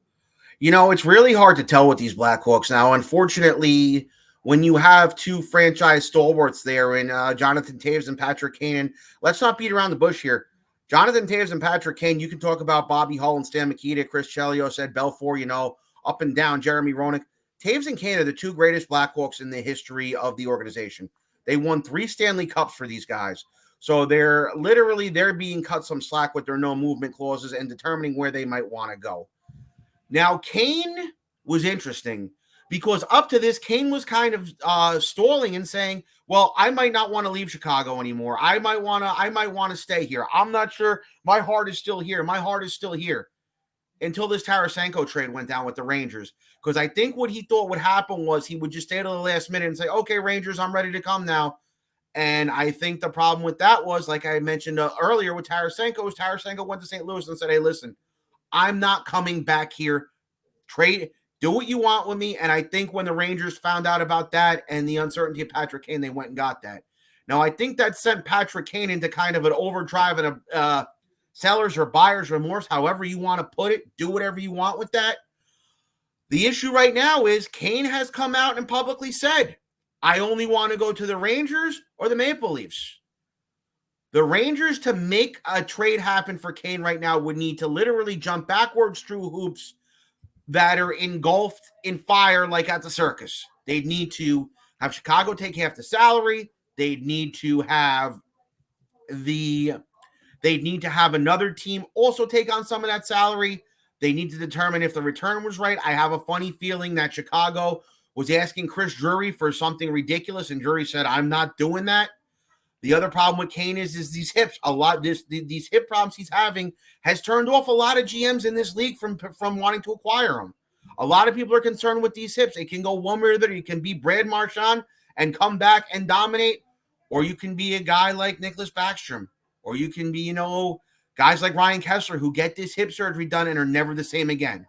It's really hard to tell with these Blackhawks now. Unfortunately, when you have two franchise stalwarts there in Jonathan Toews and Patrick Kane, and let's not beat around the bush here. Jonathan Toews and Patrick Kane, you can talk about Bobby Hull and Stan Mikita, Chris Chelios, Ed Belfour, up and down, Jeremy Roenick. Toews and Kane are the two greatest Blackhawks in the history of the organization. They won 3 Stanley Cups for these guys. So they're being cut some slack with their no movement clauses and determining where they might want to go. Now, Kane was interesting Because up to this, Kane was kind of stalling and saying, well, I might not want to leave Chicago anymore. I might want to stay here. I'm not sure. My heart is still here. My heart is still here. Until this Tarasenko trade went down with the Rangers. Because I think what he thought would happen was he would just stay to the last minute and say, okay, Rangers, I'm ready to come now. And I think the problem with that was, like I mentioned earlier with Tarasenko, was Tarasenko went to St. Louis and said, hey, listen, I'm not coming back here. Trade, do what you want with me. And I think when the Rangers found out about that and the uncertainty of Patrick Kane, they went and got that. Now, I think that sent Patrick Kane into kind of an overdrive and a seller's or buyer's remorse, however you want to put it. Do whatever you want with that. The issue right now is Kane has come out and publicly said, I only want to go to the Rangers or the Maple Leafs. The Rangers, to make a trade happen for Kane right now, would need to literally jump backwards through hoops that are engulfed in fire like at the circus. They'd need to have Chicago take half the salary. They'd need to have another team also take on some of that salary. They need to determine if the return was right. I have a funny feeling that Chicago was asking Chris Drury for something ridiculous, and Drury said, I'm not doing that. The other problem with Kane is these hips. These hip problems he's having has turned off a lot of GMs in this league from wanting to acquire him. A lot of people are concerned with these hips. It can go one way or the other. You can be Brad Marchand and come back and dominate, or you can be a guy like Nicholas Backstrom, or you can be, guys like Ryan Kessler who get this hip surgery done and are never the same again.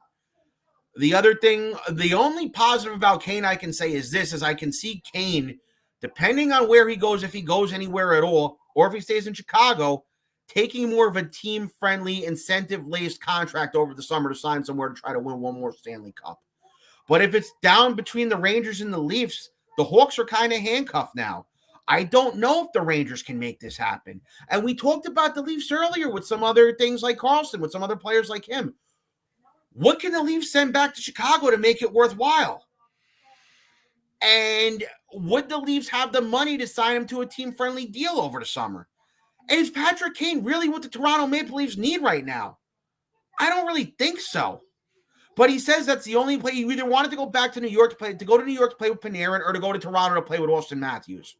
The other thing, the only positive about Kane I can say is this, is I can see Kane, depending on where he goes, if he goes anywhere at all, or if he stays in Chicago, taking more of a team-friendly, incentive-laced contract over the summer to sign somewhere to try to win one more Stanley Cup. But if it's down between the Rangers and the Leafs, the Hawks are kind of handcuffed now. I don't know if the Rangers can make this happen. And we talked about the Leafs earlier with some other things like Carlson, with some other players like him. What can the Leafs send back to Chicago to make it worthwhile? And would the Leafs have the money to sign him to a team-friendly deal over the summer? And is Patrick Kane really what the Toronto Maple Leafs need right now? I don't really think so. But he says that's the only play. You either wanted to go back to New York to go to New York to play with Panarin, or to go to Toronto to play with Austin Matthews.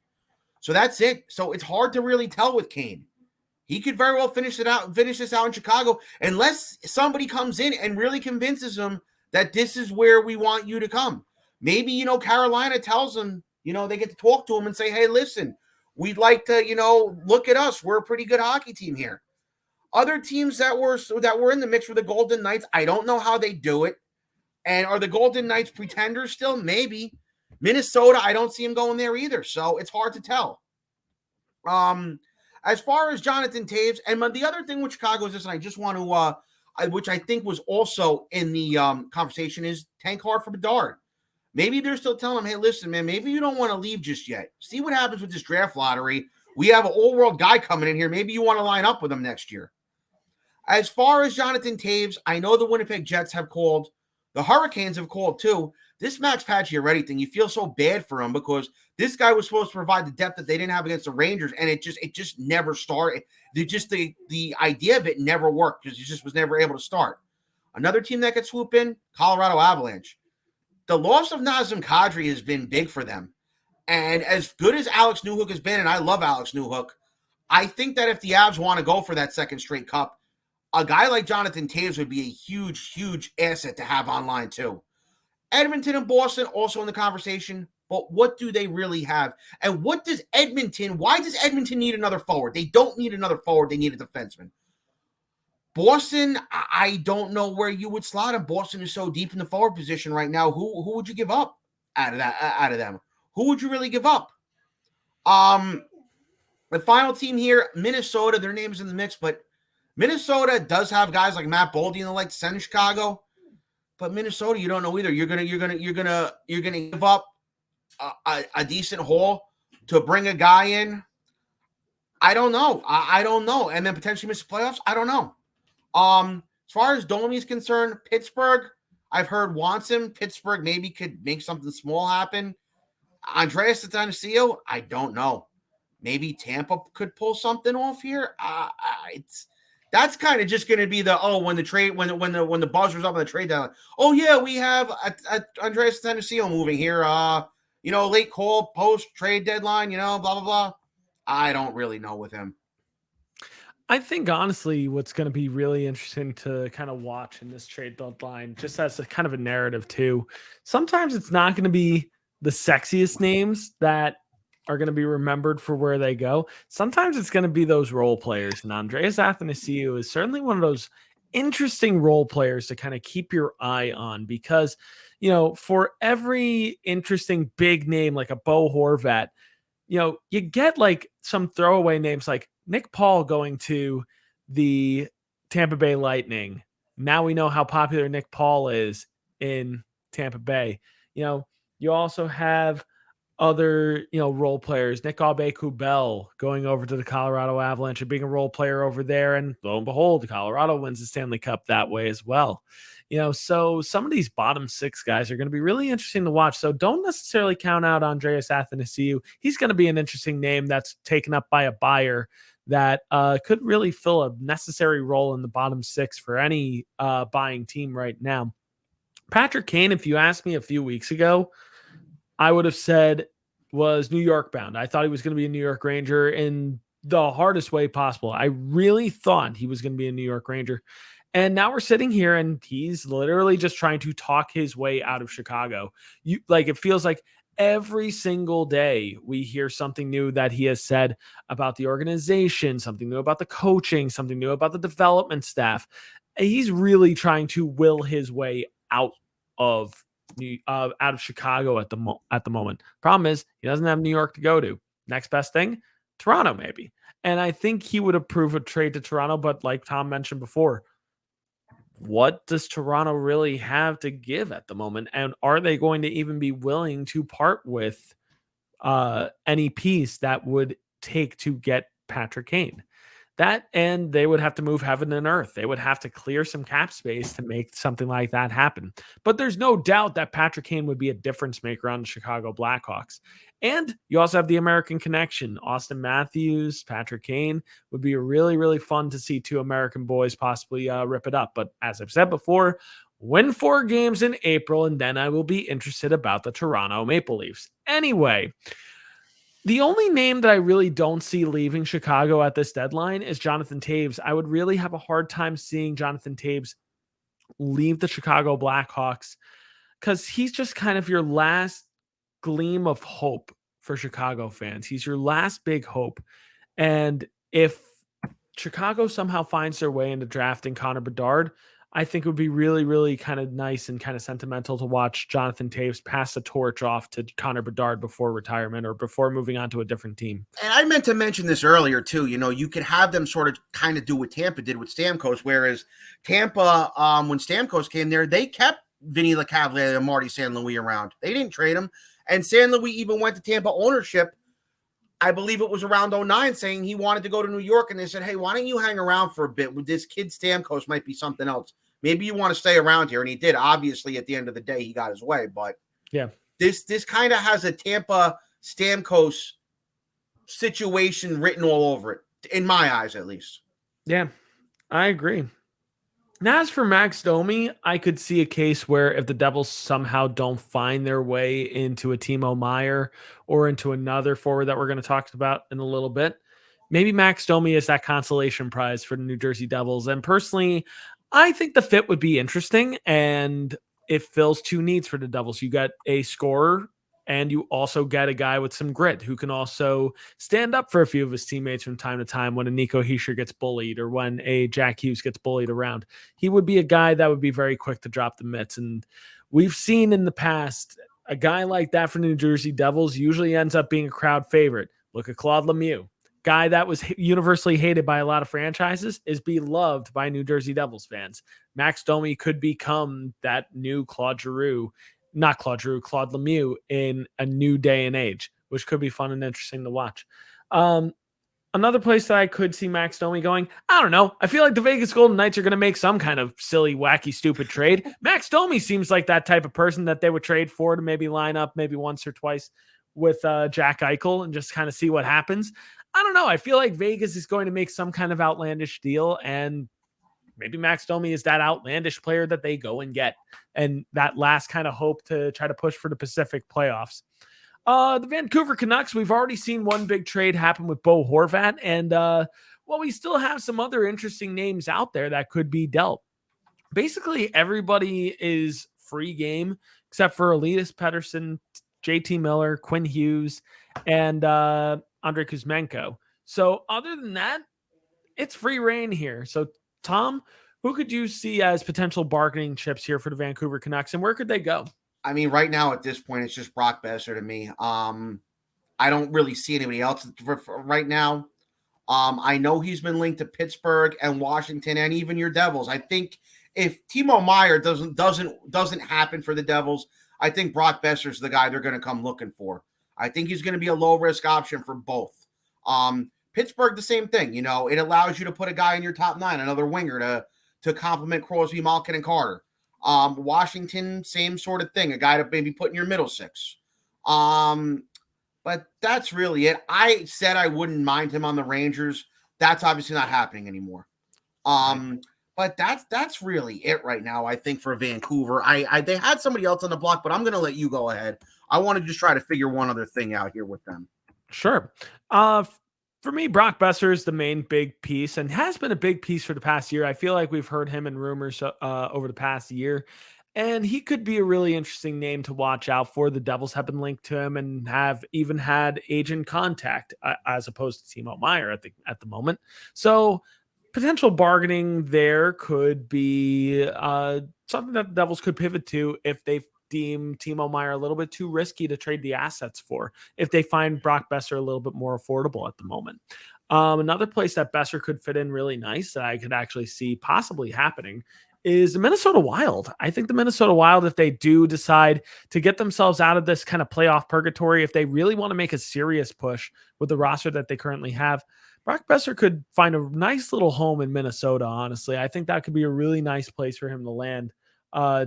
So that's it. So it's hard to really tell with Kane. He could very well finish this out in Chicago, unless somebody comes in and really convinces him that this is where we want you to come. Maybe, Carolina tells him, they get to talk to him and say, hey, listen, we'd like to, look at us. We're a pretty good hockey team here. Other teams that were in the mix were the Golden Knights. I don't know how they do it. And are the Golden Knights pretenders still? Maybe. Minnesota, I don't see them going there either. So it's hard to tell. As far as Jonathan Toews, and the other thing with Chicago is this, and I just want to, which I think was also in the conversation, is tank hard for Bedard. Maybe they're still telling him, hey, listen, man, maybe you don't want to leave just yet. See what happens with this draft lottery. We have an all-world guy coming in here. Maybe you want to line up with him next year. As far as Jonathan Toews, I know the Winnipeg Jets have called. The Hurricanes have called too. This Max Pacioretty thing, you feel so bad for him because this guy was supposed to provide the depth that they didn't have against the Rangers, and it just never started. The idea of it never worked because he just was never able to start. Another team that could swoop in, Colorado Avalanche. The loss of Nazem Kadri has been big for them. And as good as Alex Newhook has been, and I love Alex Newhook, I think that if the Avs want to go for that second straight cup, a guy like Jonathan Toews would be a huge, huge asset to have online too. Edmonton and Boston also in the conversation, but what do they really have? And why does Edmonton need another forward? They don't need another forward. They need a defenseman. Boston, I don't know where you would slot him. Boston is so deep in the forward position right now. Who would you give up out of them? Who would you really give up? The final team here, Minnesota, their name's in the mix, but Minnesota does have guys like Matt Boldy and the like to send to Chicago. But Minnesota, you don't know either. You're gonna give up a decent haul to bring a guy in. I don't know. I don't know. And then potentially miss the playoffs. I don't know. As far as Domi is concerned, Pittsburgh, I've heard wants him. Pittsburgh maybe could make something small happen. Andreas Tatanasio, I don't know. Maybe Tampa could pull something off here. That's kind of just going to be when the buzzer's up on the trade deadline. Oh yeah, we have Andreas Tarasenko moving here. Late call, post trade deadline. Blah blah blah. I don't really know with him.
I think honestly, what's going to be really interesting to kind of watch in this trade deadline, just as a kind of a narrative too. Sometimes it's not going to be the sexiest names that are going to be remembered for where they go. Sometimes it's going to be those role players, and Andreas Athanasiou is certainly one of those interesting role players to kind of keep your eye on because, for every interesting big name like a Bo Horvat, you get like some throwaway names like Nick Paul going to the Tampa Bay Lightning. Now we know how popular Nick Paul is in Tampa Bay. You also have other, role players, Nick Aube-Kubel going over to the Colorado Avalanche and being a role player over there. And lo and behold, Colorado wins the Stanley Cup that way as well. So some of these bottom six guys are going to be really interesting to watch. So don't necessarily count out Andreas Athanasiou. He's going to be an interesting name that's taken up by a buyer that could really fill a necessary role in the bottom six for any buying team right now. Patrick Kane, if you asked me a few weeks ago, I would have said was New York bound. I thought he was going to be a New York Ranger in the hardest way possible. I really thought he was going to be a New York Ranger. And now we're sitting here and he's literally just trying to talk his way out of Chicago. It feels like every single day we hear something new that he has said about the organization, something new about the coaching, something new about the development staff. He's really trying to will his way out of Chicago at the moment. Problem is he doesn't have New York to go to. Next best thing, Toronto maybe. And I think he would approve a trade to Toronto, but like Tom mentioned before, what does Toronto really have to give at the moment? And are they going to even be willing to part with any piece that would take to get Patrick Kane? That, and they would have to move heaven and earth. They would have to clear some cap space to make something like that happen. But there's no doubt that Patrick Kane would be a difference maker on the Chicago Blackhawks. And you also have the American connection. Austin Matthews, Patrick Kane would be really, really fun to see two American boys possibly rip it up. But as I've said before, win 4 games in April, and then I will be interested about the Toronto Maple Leafs. Anyway, the only name that I really don't see leaving Chicago at this deadline is Jonathan Toews. I would really have a hard time seeing Jonathan Toews leave the Chicago Blackhawks because he's just kind of your last gleam of hope for Chicago fans. He's your last big hope. And if Chicago somehow finds their way into drafting Connor Bedard, I think it would be really, really kind of nice and kind of sentimental to watch Jonathan Toews pass the torch off to Connor Bedard before retirement or before moving on to a different team.
And I meant to mention this earlier too. You could have them sort of kind of do what Tampa did with Stamkos, whereas Tampa, when Stamkos came there, they kept Vinny LeCavalier and Marty St. Louis around. They didn't trade him. And St. Louis even went to Tampa ownership, I believe it was around 2009, saying he wanted to go to New York. And they said, hey, why don't you hang around for a bit with this kid Stamkos? Might be something else. Maybe you want to stay around here. And he did. Obviously, at the end of the day, he got his way. But
yeah,
this kind of has a Tampa Stamkos situation written all over it, in my eyes, at least.
Yeah, I agree. Now, as for Max Domi, I could see a case where if the Devils somehow don't find their way into a Timo Meier or into another forward that we're going to talk about in a little bit, maybe Max Domi is that consolation prize for the New Jersey Devils. And personally, I think the fit would be interesting and it fills 2 needs for the Devils. You got a scorer and you also get a guy with some grit who can also stand up for a few of his teammates from time to time when a Nico Hischier gets bullied or when a Jack Hughes gets bullied around. He would be a guy that would be very quick to drop the mitts. And we've seen in the past, a guy like that for New Jersey Devils usually ends up being a crowd favorite. Look at Claude Lemieux. Guy that was universally hated by a lot of franchises is beloved by New Jersey Devils fans. Max Domi could become that new Claude Lemieux in a new day and age, which could be fun and interesting to watch. Another place that I could see Max Domi going, I don't know. I feel like the Vegas Golden Knights are going to make some kind of silly, wacky, stupid trade. Max Domi seems like that type of person that they would trade for to maybe line up maybe once or twice with Jack Eichel and just kind of see what happens. I don't know. I feel like Vegas is going to make some kind of outlandish deal, and maybe Max Domi is that outlandish player that they go and get, and that last kind of hope to try to push for the Pacific playoffs. The Vancouver Canucks, we've already seen one big trade happen with Bo Horvat, and we still have some other interesting names out there that could be dealt. Basically, everybody is free game except for Elias Pettersson, JT Miller, Quinn Hughes, and Andrei Kuzmenko. So other than that, it's free reign here. So Tom, who could you see as potential bargaining chips here for the Vancouver Canucks, and where could they go?
I mean, right now at this point, it's just Brock Besser to me. I don't really see anybody else for right now. I know he's been linked to Pittsburgh and Washington and even your Devils. I think if Timo Meier doesn't happen for the Devils, I think Brock Besser's the guy they're going to come looking for. I think he's going to be a low risk option for both. Pittsburgh, the same thing. You know, it allows you to put a guy in your top 9, another winger to complement Crosby, Malkin, and Carter. Washington, same sort of thing, a guy to maybe put in your middle 6. But that's really it. I said I wouldn't mind him on the Rangers. That's obviously not happening anymore. But that's really it right now, I think, for Vancouver. They had somebody else on the block, but I'm going to let you go ahead. I want to just try to figure one other thing out here with them.
Sure. For me, Brock Besser is the main big piece and has been a big piece for the past year. I feel like we've heard him in rumors over the past year, and he could be a really interesting name to watch out for. The Devils have been linked to him and have even had agent contact as opposed to Timo Meier at the moment. So potential bargaining there could be something that the Devils could pivot to if they deem Timo Meier a little bit too risky to trade the assets for, if they find Brock Besser a little bit more affordable at the moment. Another place that Besser could fit in really nice that I could actually see possibly happening is the Minnesota Wild. I think the Minnesota Wild, if they do decide to get themselves out of this kind of playoff purgatory, if they really want to make a serious push with the roster that they currently have, Brock Besser could find a nice little home in Minnesota, honestly. I think that could be a really nice place for him to land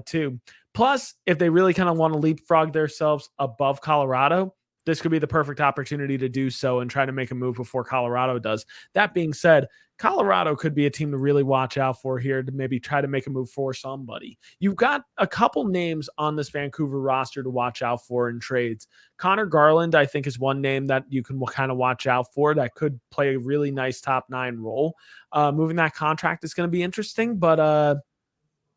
too. Plus, if they really kind of want to leapfrog themselves above Colorado, this could be the perfect opportunity to do so and try to make a move before Colorado does. That being said, Colorado could be a team to really watch out for here to maybe try to make a move for somebody. You've got a couple names on this Vancouver roster to watch out for in trades. Connor Garland, I think, is one name that you can kind of watch out for that could play a really nice top 9 role. Moving that contract is going to be interesting, but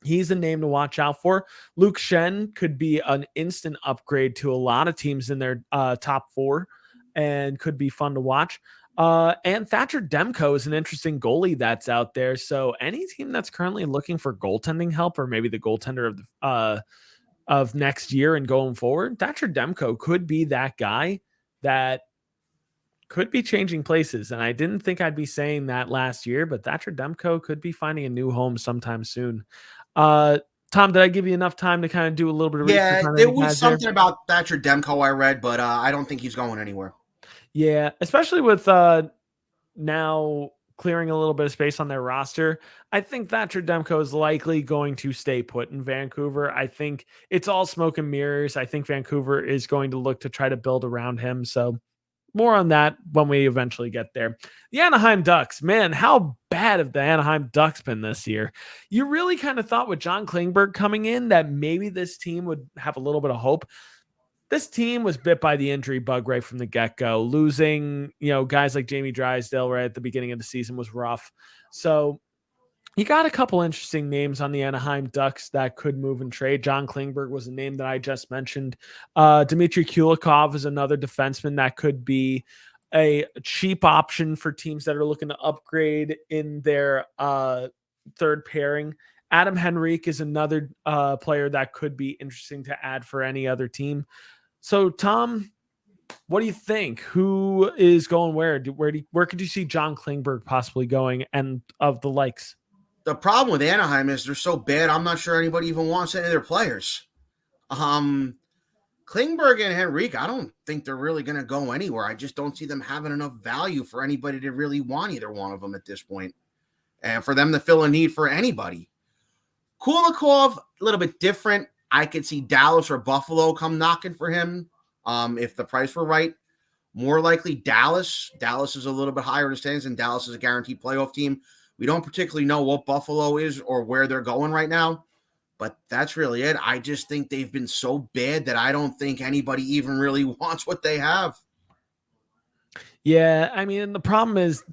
he's a name to watch out for. Luke Schenn could be an instant upgrade to a lot of teams in their top 4 and could be fun to watch. And Thatcher Demko is an interesting goalie that's out there. So any team that's currently looking for goaltending help, or maybe the goaltender of next year and going forward, Thatcher Demko could be that guy that could be changing places. And I didn't think I'd be saying that last year, but Thatcher Demko could be finding a new home sometime soon. Tom, did I give you enough time to kind of do a little bit of research?
Yeah, there was something about Thatcher Demko I read, but I don't think he's going anywhere.
Yeah, especially with now clearing a little bit of space on their roster. I think Thatcher Demko is likely going to stay put in Vancouver. I think it's all smoke and mirrors. I think Vancouver is going to look to try to build around him. So more on that when we eventually get there. The Anaheim Ducks, man, how bad have the Anaheim Ducks been this year? You really kind of thought with John Klingberg coming in that maybe this team would have a little bit of hope. This team was bit by the injury bug right from the get-go. Losing, guys like Jamie Drysdale right at the beginning of the season was rough. So you got a couple interesting names on the Anaheim Ducks that could move and trade. John Klingberg was a name that I just mentioned. Dmitry Kulikov is another defenseman that could be a cheap option for teams that are looking to upgrade in their third pairing. Adam Henrique is another player that could be interesting to add for any other team. So, Tom, what do you think? Who is going where? Where could you see John Klingberg possibly going, and of the likes?
The problem with Anaheim is they're so bad, I'm not sure anybody even wants any of their players. Klingberg and Henrique, I don't think they're really going to go anywhere. I just don't see them having enough value for anybody to really want either one of them at this point, and for them to fill a need for anybody. Kulikov, a little bit different. I could see Dallas or Buffalo come knocking for him. If the price were right, more likely Dallas. Dallas is a little bit higher in the standings, and Dallas is a guaranteed playoff team. We don't particularly know what Buffalo is or where they're going right now, but that's really it. I just think they've been so bad that I don't think anybody even really wants what they have.
Yeah, I mean, the problem is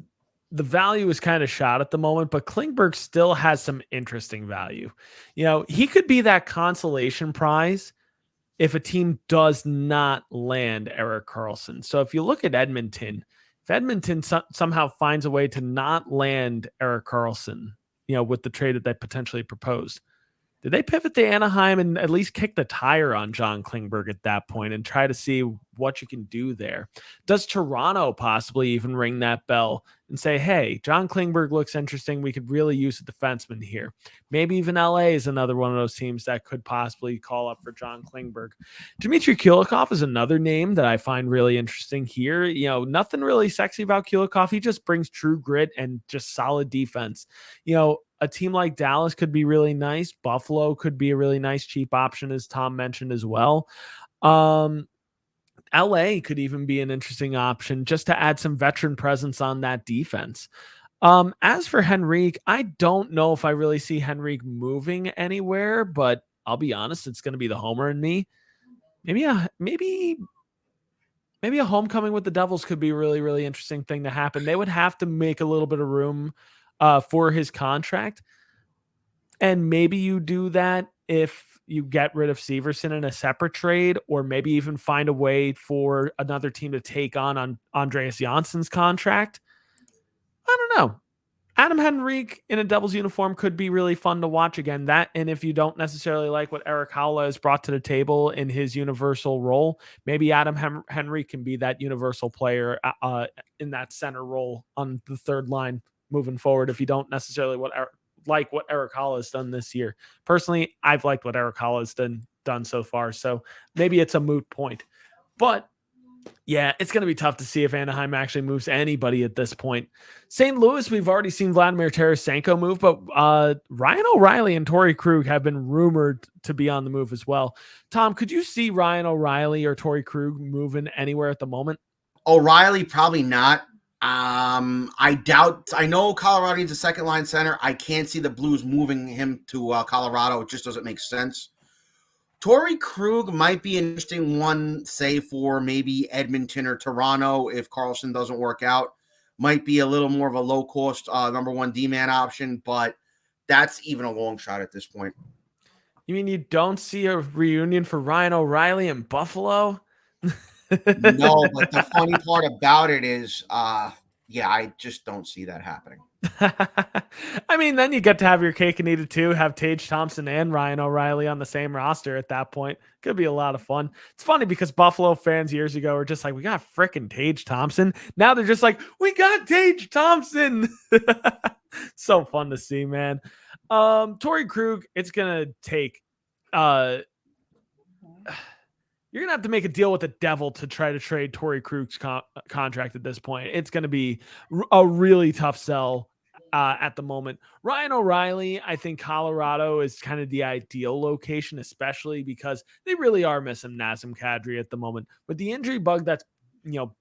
the value is kind of shot at the moment, but Klingberg still has some interesting value. He could be that consolation prize if a team does not land Erik Karlsson. So if you look at Edmonton, if Edmonton somehow finds a way to not land Erik Karlsson, with the trade that they potentially proposed, did they pivot to Anaheim and at least kick the tire on John Klingberg at that point and try to see what you can do there? Does Toronto possibly even ring that bell and say, hey, John Klingberg looks interesting. We could really use a defenseman here. Maybe even LA is another one of those teams that could possibly call up for John Klingberg. Dmitry Kulikov is another name that I find really interesting here. Nothing really sexy about Kulikov. He just brings true grit and just solid defense. A team like Dallas could be really nice. Buffalo could be a really nice cheap option, as Tom mentioned as well. LA could even be an interesting option just to add some veteran presence on that defense. As for Henrique, I don't know if I really see Henrique moving anywhere, but I'll be honest, it's going to be the homer in me. Maybe a homecoming with the Devils could be a really, really interesting thing to happen. They would have to make a little bit of room for his contract. And maybe you do that if you get rid of Severson in a separate trade, or maybe even find a way for another team to take on Andreas Janssen's contract. I don't know. Adam Henrique in a Devils uniform could be really fun to watch again. That, and if you don't necessarily like what Erik Haula has brought to the table in his universal role, maybe Adam Henrique can be that universal player in that center role on the third line moving forward. If you don't necessarily like what Erik Haula has done this year. Personally, I've liked what Erik Haula has done so far, so maybe it's a moot point. But yeah, it's going to be tough to see if Anaheim actually moves anybody at this point. St. Louis, we've already seen Vladimir Tarasenko move, but Ryan O'Reilly and Torrey Krug have been rumored to be on the move as well. Tom, could you see Ryan O'Reilly or Torrey Krug moving anywhere at the moment?
O'Reilly, probably not. I doubt. I know Colorado needs a second line center. I can't see the Blues moving him to Colorado. It just doesn't make sense. Torrey Krug might be an interesting one, say for maybe Edmonton or Toronto if Karlsson doesn't work out. Might be a little more of a low-cost number one D-man option, but that's even a long shot at this point.
You mean you don't see a reunion for Ryan O'Reilly in Buffalo?
No, but the funny part about it is, I just don't see that happening.
I mean, then you get to have your cake and eat it too. Have Tage Thompson and Ryan O'Reilly on the same roster at that point. Could be a lot of fun. It's funny because Buffalo fans years ago were just like, we got frickin' Tage Thompson. Now they're just like, we got Tage Thompson. So fun to see, man. Torrey Krug, it's going to take... You're going to have to make a deal with the devil to try to trade Torrey Krug's contract at this point. It's going to be a really tough sell at the moment. Ryan O'Reilly, I think Colorado is kind of the ideal location, especially because they really are missing Nazem Kadri at the moment. With the injury bug that's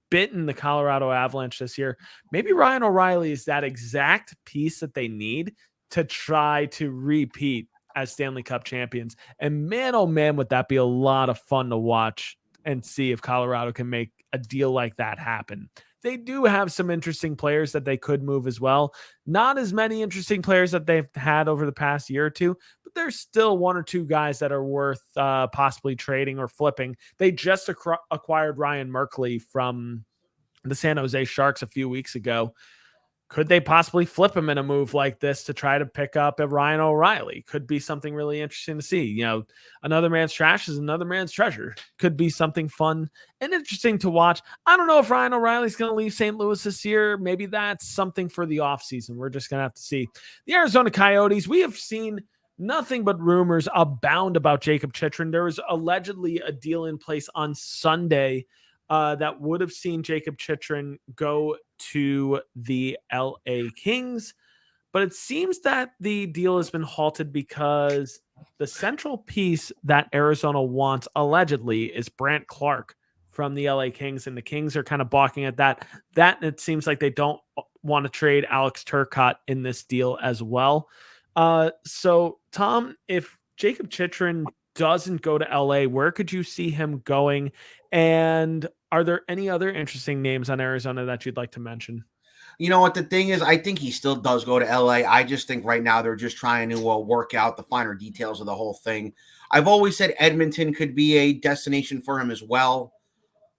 bitten the Colorado Avalanche this year, maybe Ryan O'Reilly is that exact piece that they need to try to repeat as Stanley Cup champions. And man, oh man, would that be a lot of fun to watch and see if Colorado can make a deal like that happen. They do have some interesting players that they could move as well. Not as many interesting players that they've had over the past year or two, but there's still one or two guys that are worth possibly trading or flipping. They just acquired Ryan Merkley from the San Jose Sharks a few weeks ago. Could they possibly flip him in a move like this to try to pick up a Ryan O'Reilly? Could be something really interesting to see. Another man's trash is another man's treasure. Could be something fun and interesting to watch. I don't know if Ryan O'Reilly's going to leave St. Louis this year. Maybe that's something for the offseason. We're just going to have to see. The Arizona Coyotes, we have seen nothing but rumors abound about Jacob Chychrun. There was allegedly a deal in place on Sunday that would have seen Jacob Chychrun go to the LA Kings. But it seems that the deal has been halted because the central piece that Arizona wants allegedly is Brant Clark from the LA Kings, and the Kings are kind of balking at that. And it seems like they don't want to trade Alex Turcotte in this deal as well. So Tom, if Jacob Chitrin doesn't go to LA, where could you see him going? And are there any other interesting names on Arizona that you'd like to mention?
You know what the thing is? I think he still does go to LA. I just think right now they're just trying to work out the finer details of the whole thing. I've always said Edmonton could be a destination for him as well.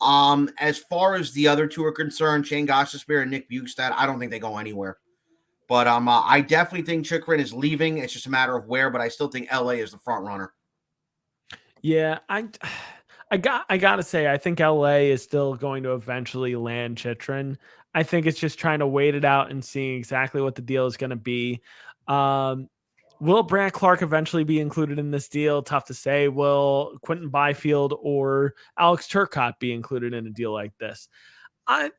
As far as the other two are concerned, Shane Gostisbehere and Nick Bukestad, I don't think they go anywhere. But I definitely think Chikrin is leaving. It's just a matter of where, but I still think LA is the front runner.
Yeah, I gotta say, I think LA is still going to eventually land Chitrin. I think it's just trying to wait it out and seeing exactly what the deal is going to be. Um, will Brant Clark eventually be included in this deal? Tough to say. Will Quentin Byfield or Alex Turcotte be included in a deal like this?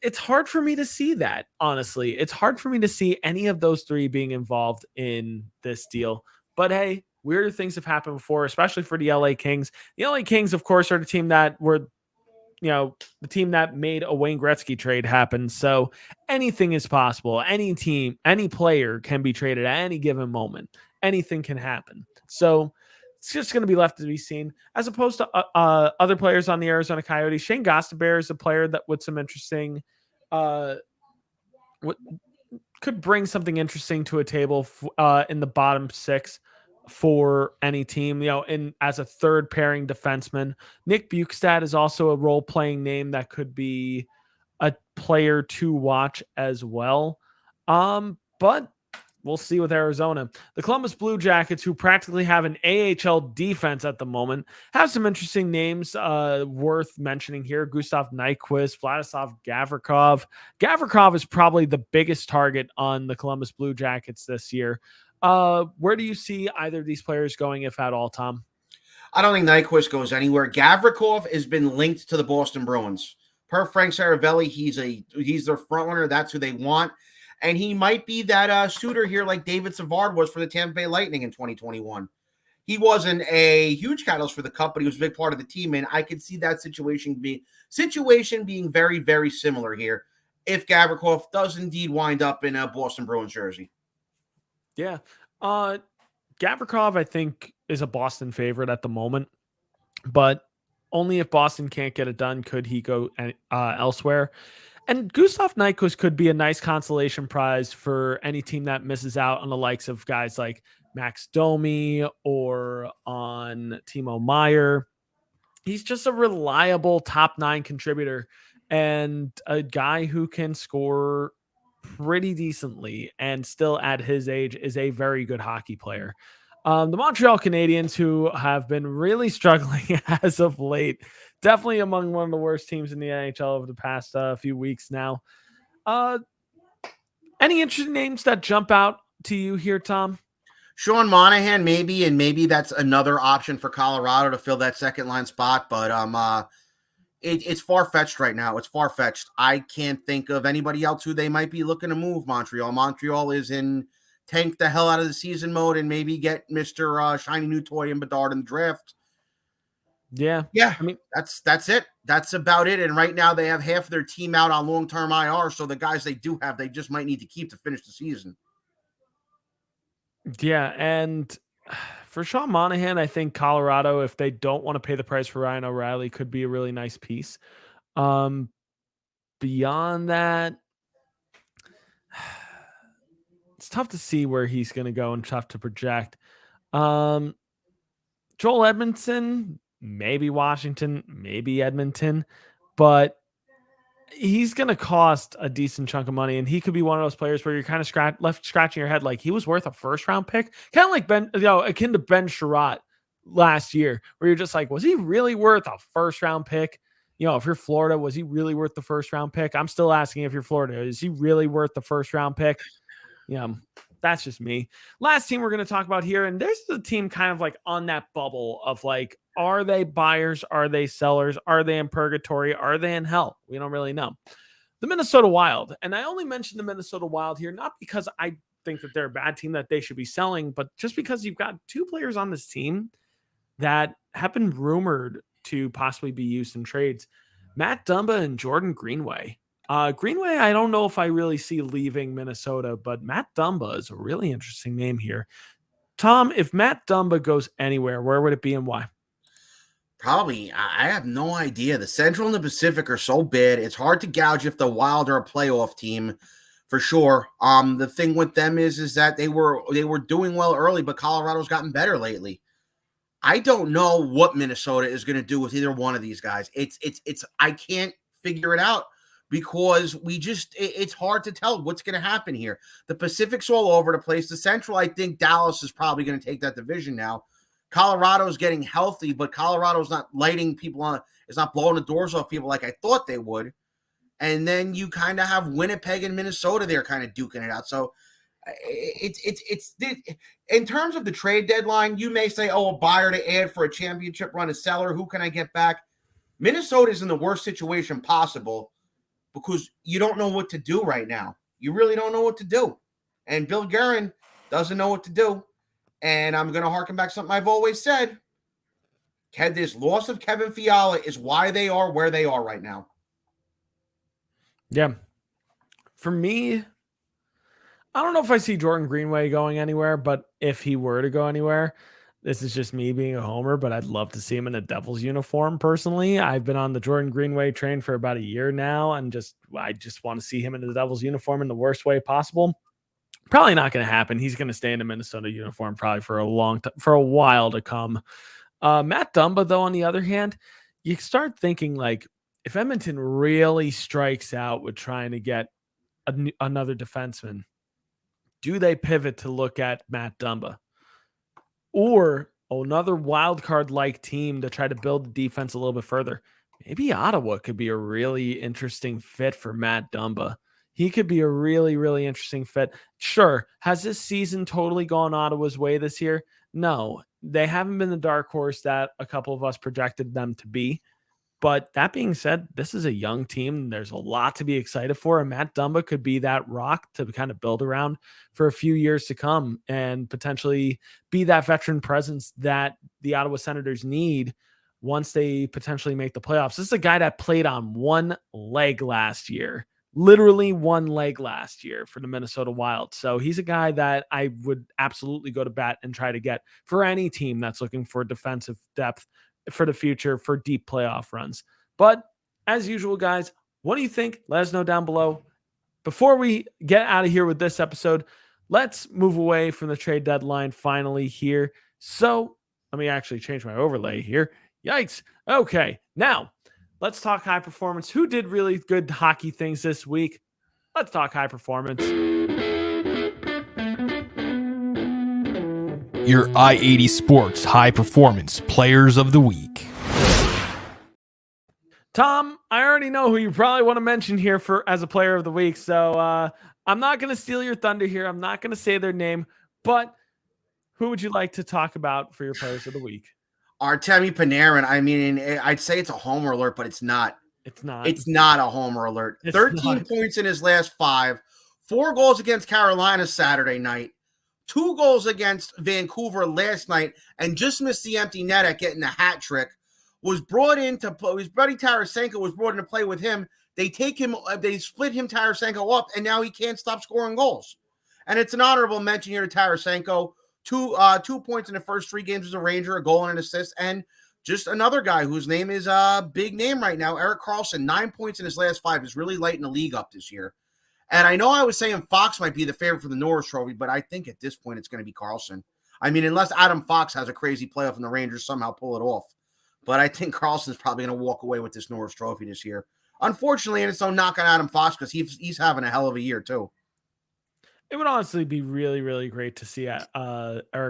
It's hard for me to see that, honestly. It's hard for me to see any of those three being involved in this deal. But hey, weirder things have happened before, especially for the LA Kings. The LA Kings, of course, are the team that were, the team that made a Wayne Gretzky trade happen. So anything is possible. Any team, any player can be traded at any given moment. Anything can happen. So it's just going to be left to be seen. As opposed to other players on the Arizona Coyotes, Shane Gostisbehere is a player that with some interesting, uh, could bring something interesting to a table in the bottom six for any team, in as a third pairing defenseman. Nick Bukestad is also a role playing name that could be a player to watch as well. But we'll see with Arizona. The Columbus Blue Jackets, who practically have an AHL defense at the moment, have some interesting names worth mentioning here. Gustav Nyquist, Vladislav Gavrikov. Gavrikov is probably the biggest target on the Columbus Blue Jackets this year. Where do you see either of these players going, if at all, Tom?
I don't think Nyquist goes anywhere. Gavrikov has been linked to the Boston Bruins. Per Frank Saravelli, he's their front runner. That's who they want. And he might be that shooter here like David Savard was for the Tampa Bay Lightning in 2021. He wasn't a huge catalyst for the cup, but he was a big part of the team. And I could see that situation being very, very similar here if Gavrikov does indeed wind up in a Boston Bruins jersey.
Yeah. Gavrikov, I think, is a Boston favorite at the moment, but only if Boston can't get it done could he go elsewhere. And Gustav Nyquist could be a nice consolation prize for any team that misses out on the likes of guys like Max Domi or on Timo Meier. He's just a reliable top 9 contributor and a guy who can score pretty decently and still at his age is a very good hockey player. The Montreal Canadiens, who have been really struggling as of late, definitely among one of the worst teams in the NHL over the past few weeks now. Any interesting names that jump out to you here, Tom?
Sean Monahan, maybe, and maybe that's another option for Colorado to fill that second line spot. But it's far-fetched right now. It's far-fetched. I can't think of anybody else who they might be looking to move. Montreal is in tank the hell out of the season mode and maybe get Mr. Shiny New Toy and Bedard in the draft.
Yeah.
I mean, that's it. That's about it. And right now they have half of their team out on long-term IR. So the guys they do have, they just might need to keep to finish the season.
Yeah. And for Sean Monahan, I think Colorado, if they don't want to pay the price for Ryan O'Reilly, could be a really nice piece. Beyond that, it's tough to see where he's going to go and tough to project. Joel Edmondson, maybe Washington, maybe Edmonton, but he's going to cost a decent chunk of money, and he could be one of those players where you're kind of left scratching your head like he was worth a first-round pick, kind of like akin to Ben Sherratt last year, where you're just like, was he really worth a first-round pick? If you're Florida, was he really worth the first-round pick? I'm still asking if you're Florida, is he really worth the first-round pick? That's just me. Last team we're going to talk about here, and there's a team kind of like on that bubble of like, are they buyers? Are they sellers? Are they in purgatory? Are they in hell? We don't really know. The Minnesota Wild, and I only mentioned the Minnesota Wild here, not because I think that they're a bad team that they should be selling, but just because you've got 2 players on this team that have been rumored to possibly be used in trades. Matt Dumba and Jordan Greenway. Greenway, I don't know if I really see leaving Minnesota, but Matt Dumba is a really interesting name here. Tom, if Matt Dumba goes anywhere, where would it be and why?
Probably, I have no idea. The Central and the Pacific are so bad. It's hard to gouge if the Wild are a playoff team, for sure. The thing with them is that they were doing well early, but Colorado's gotten better lately. I don't know what Minnesota is going to do with either one of these guys. It's I can't figure it out because it's hard to tell what's going to happen here. The Pacific's all over the place. The Central, I think Dallas is probably going to take that division now. Colorado's getting healthy, but Colorado's not lighting people on. It's not blowing the doors off people like I thought they would. And then you kind of have Winnipeg and Minnesota there kind of duking it out. So it's in terms of the trade deadline, you may say, oh, a buyer to add for a championship run, a seller, who can I get back? Minnesota is in the worst situation possible because you don't know what to do right now. You really don't know what to do. And Bill Guerin doesn't know what to do. And I'm going to harken back to something I've always said. This loss of Kevin Fiala is why they are where they are right now.
Yeah. For me, I don't know if I see Jordan Greenway going anywhere, but if he were to go anywhere, this is just me being a homer, but I'd love to see him in a Devils uniform personally. I've been on the Jordan Greenway train for about a year now, and I just want to see him in the Devils uniform in the worst way possible. Probably not going to happen. He's going to stay in a Minnesota uniform probably for for a while to come. Matt Dumba, though, on the other hand, you start thinking like if Edmonton really strikes out with trying to get another defenseman, do they pivot to look at Matt Dumba or another wild card like team to try to build the defense a little bit further? Maybe Ottawa could be a really interesting fit for Matt Dumba. He could be a really, really interesting fit. Sure. Has this season totally gone Ottawa's way this year? No, they haven't been the dark horse that a couple of us projected them to be. But that being said, this is a young team. There's a lot to be excited for. And Matt Dumba could be that rock to kind of build around for a few years to come and potentially be that veteran presence that the Ottawa Senators need once they potentially make the playoffs. This is a guy that played on one leg last year. Literally one leg last year for the Minnesota Wild. So he's a guy that I would absolutely go to bat and try to get for any team that's looking for defensive depth for the future for deep playoff runs. But as usual, guys, what do you think? Let us know down below. Before we get out of here with this episode, let's move away from the trade deadline finally here. So let me actually change my overlay here. Yikes. Okay. Now, let's talk high performance. Who did really good hockey things this week? Let's talk high performance.
Your I-80 Sports High Performance Players of the Week.
Tom, I already know who you probably want to mention here for as a player of the week. So I'm not going to steal your thunder here. I'm not going to say their name, but who would you like to talk about for your players of the week?
Artemi Panarin. I mean, I'd say it's a homer alert, but it's not.
It's not.
It's not a homer alert.
It's
13
not.
points in his last 5. 4 goals against Carolina Saturday night. 2 goals against Vancouver last night, and just missed the empty net at getting a hat trick. Was brought in to play. His buddy Tarasenko was brought in to play with him. They split him, Tarasenko, up, and now he can't stop scoring goals. And it's an honorable mention here to Tarasenko. 2 points in the first 3 games as a Ranger, a goal and an assist, and just another guy whose name is a big name right now, Erik Karlsson. 9 points in his last 5 is really lighting the league up this year. And I know I was saying Fox might be the favorite for the Norris Trophy, but I think at this point it's going to be Karlsson. I mean, unless Adam Fox has a crazy playoff and the Rangers somehow pull it off. But I think Karlsson's probably going to walk away with this Norris Trophy this year. Unfortunately, and it's no knock on Adam Fox because he's having a hell of a year too.
It would honestly be really, really great to see Erik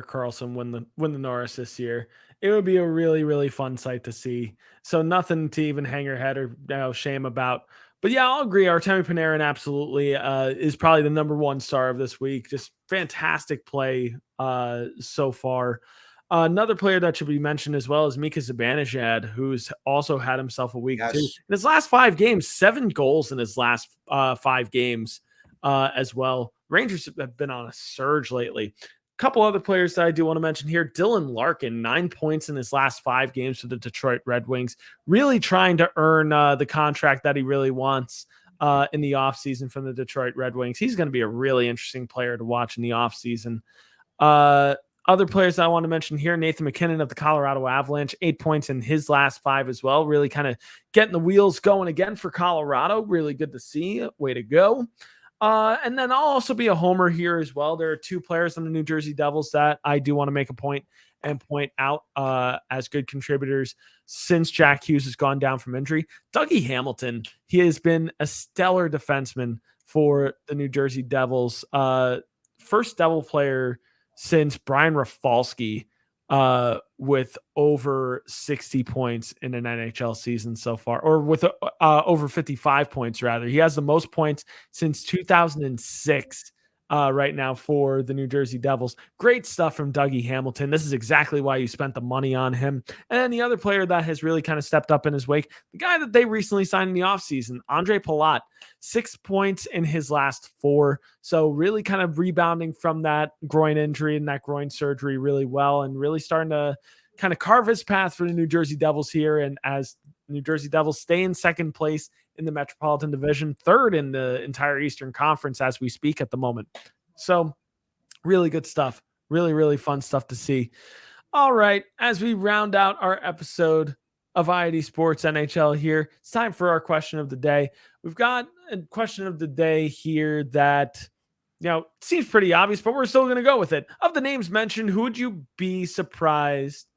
Karlsson win the Norris this year. It would be a really, really fun sight to see. So nothing to even hang your head or shame about. But yeah, I'll agree. Artemi Panarin absolutely is probably the number 1 star of this week. Just fantastic play so far. Another player that should be mentioned as well is Mika Zibanejad, who's also had himself a week too. In his last 5 games, 7 goals in his last 5 games as well. Rangers have been on a surge lately. couple other players that I do want to mention here. Dylan Larkin, 9 points in his last 5 games for the Detroit Red Wings, really trying to earn the contract that he really wants in the offseason from the Detroit Red Wings. He's going to be a really interesting player to watch in the offseason. Other players I want to mention here, Nathan McKinnon of the Colorado Avalanche, 8 points in his last 5 as well, really kind of getting the wheels going again for Colorado. Really good to see. Way to go. And then I'll also be a homer here as well. There are 2 players on the New Jersey Devils that I do want to make a point and point out as good contributors since Jack Hughes has gone down from injury. Dougie Hamilton, he has been a stellar defenseman for the New Jersey Devils. First Devil player since Brian Rafalski with over 60 points in an NHL season so far, or with over 55 points, rather. He has the most points since 2006 right now for the New Jersey Devils. Great stuff from Dougie Hamilton. This is exactly why you spent the money on him. And then the other player that has really kind of stepped up in his wake, the guy that they recently signed in the offseason, Andre Palat, 6 points in his last 4. So really kind of rebounding from that groin injury and that groin surgery really well, and really starting to kind of carve his path for the New Jersey Devils here. And as New Jersey Devils stay in second place in the Metropolitan Division, 3rd in the entire Eastern Conference as we speak at the moment. So really good stuff. Really, really fun stuff to see. All right. As we round out our episode of IID Sports NHL here, it's time for our question of the day. We've got a question of the day here that, seems pretty obvious, but we're still going to go with it. Of the names mentioned, who would you be surprised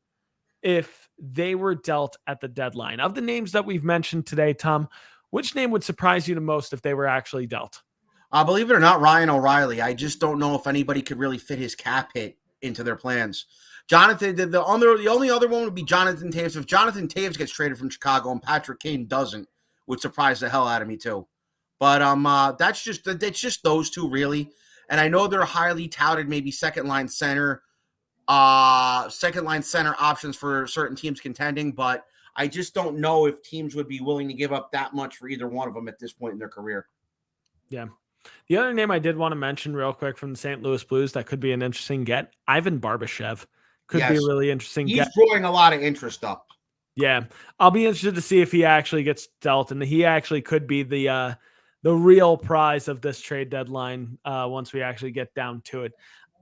if they were dealt at the deadline? Of the names that we've mentioned today, Tom, which name would surprise you the most if they were actually dealt?
Believe it or not, Ryan O'Reilly. I just don't know if anybody could really fit his cap hit into their plans. Jonathan, the only other one would be Jonathan Toews. If Jonathan Toews gets traded from Chicago and Patrick Kane doesn't, would surprise the hell out of me too. But that's just those 2 really. And I know they're highly touted, maybe second line center options for certain teams contending, but I just don't know if teams would be willing to give up that much for either one of them at this point in their career.
Yeah. The other name I did want to mention real quick from the St. Louis Blues that could be an interesting get, Ivan Barbashev. Could be a really interesting get.
He's drawing a lot of interest up.
Yeah. I'll be interested to see if he actually gets dealt, and he actually could be the real prize of this trade deadline once we actually get down to it.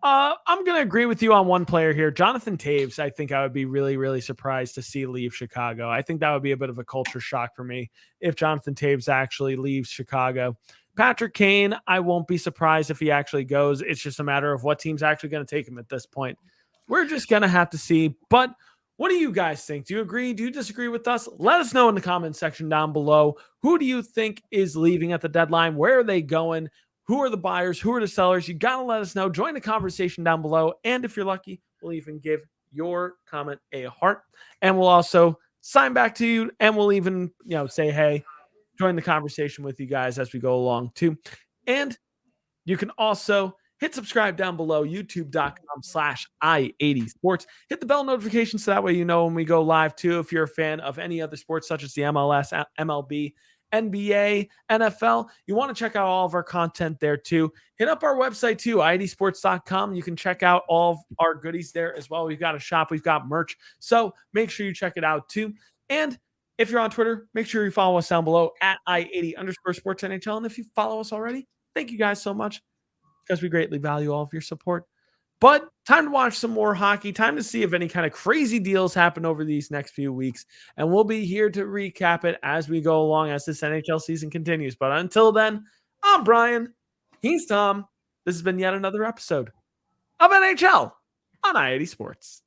I'm going to agree with you on one player here. Jonathan Toews, I think I would be really, really surprised to see leave Chicago. I think that would be a bit of a culture shock for me if Jonathan Toews actually leaves Chicago. Patrick Kane, I won't be surprised if he actually goes. It's just a matter of what team's actually going to take him at this point. We're just going to have to see. But what do you guys think? Do you agree? Do you disagree with us? Let us know in the comment section down below. Who do you think is leaving at the deadline? Where are they going? Who are the buyers? Who are the sellers? You got to let us know. Join the conversation down below. And if you're lucky, we'll even give your comment a heart. And we'll also sign back to you. And we'll even, say, hey, join the conversation with you guys as we go along too. And you can also hit subscribe down below, youtube.com/i80 sports. Hit the bell notification so that way you know when we go live too. If you're a fan of any other sports such as the MLS, MLB, NBA, NFL, you want to check out all of our content there too. Hit up our website too, idsports.com. You can check out all of our goodies there as well. We've got a shop, we've got merch. So make sure you check it out too. And if you're on Twitter, make sure you follow us down below at I80_sports NHL. And if you follow us already, thank you guys so much because we greatly value all of your support. But time to watch some more hockey. Time to see if any kind of crazy deals happen over these next few weeks. And we'll be here to recap it as we go along as this NHL season continues. But until then, I'm Brian. He's Tom. This has been yet another episode of NHL on I80 Sports.